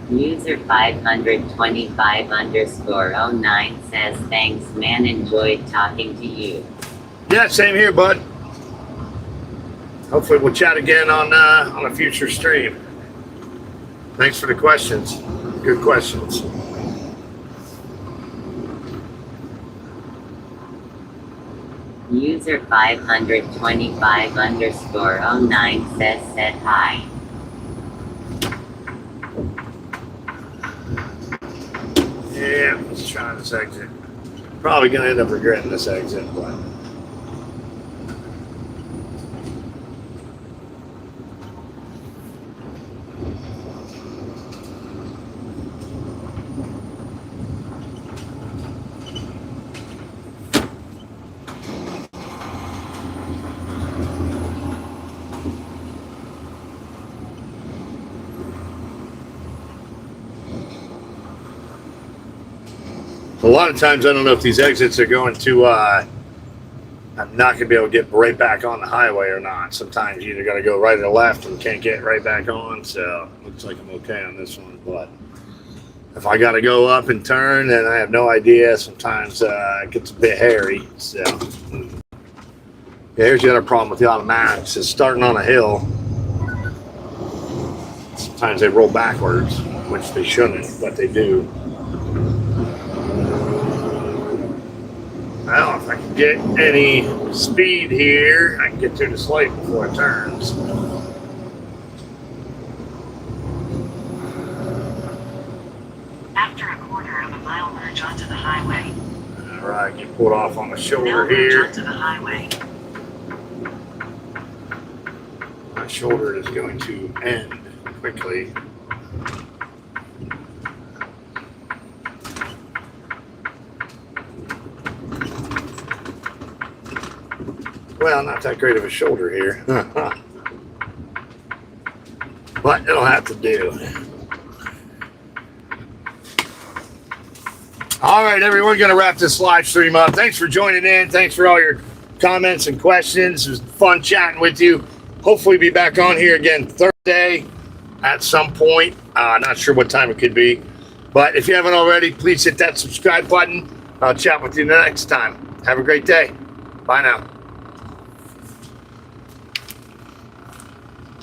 User 525_09 says thanks man, enjoyed talking to you. Yeah, same here, bud. Hopefully we'll chat again on a future stream. Thanks for the questions. Good questions. User 525_09 said hi. Yeah, let's try this exit. Probably gonna end up regretting this exit, but a lot of times I don't know if these exits are going to I'm not gonna be able to get right back on the highway or not. Sometimes you either gotta go right or left and can't get right back on, so looks like I'm okay on this one. But if I gotta go up and turn, then I have no idea. Sometimes it gets a bit hairy. So yeah, here's the other problem with the automatics is starting on a hill. Sometimes they roll backwards, which they shouldn't, but they do. Well, if I can get any speed here, I can get through this light before it turns. After a quarter of a mile, merge onto the highway. All right, get pulled off on the Now shoulder merge here. onto the highway. My shoulder is going to end quickly. Well, not that great of a shoulder here. But it'll have to do. All right, everyone, going to wrap this live stream up. Thanks for joining in. Thanks for all your comments and questions. It was fun chatting with you. Hopefully be back on here again Thursday at some point. Not sure what time it could be. But if you haven't already, please hit that subscribe button. I'll chat with you next time. Have a great day. Bye now.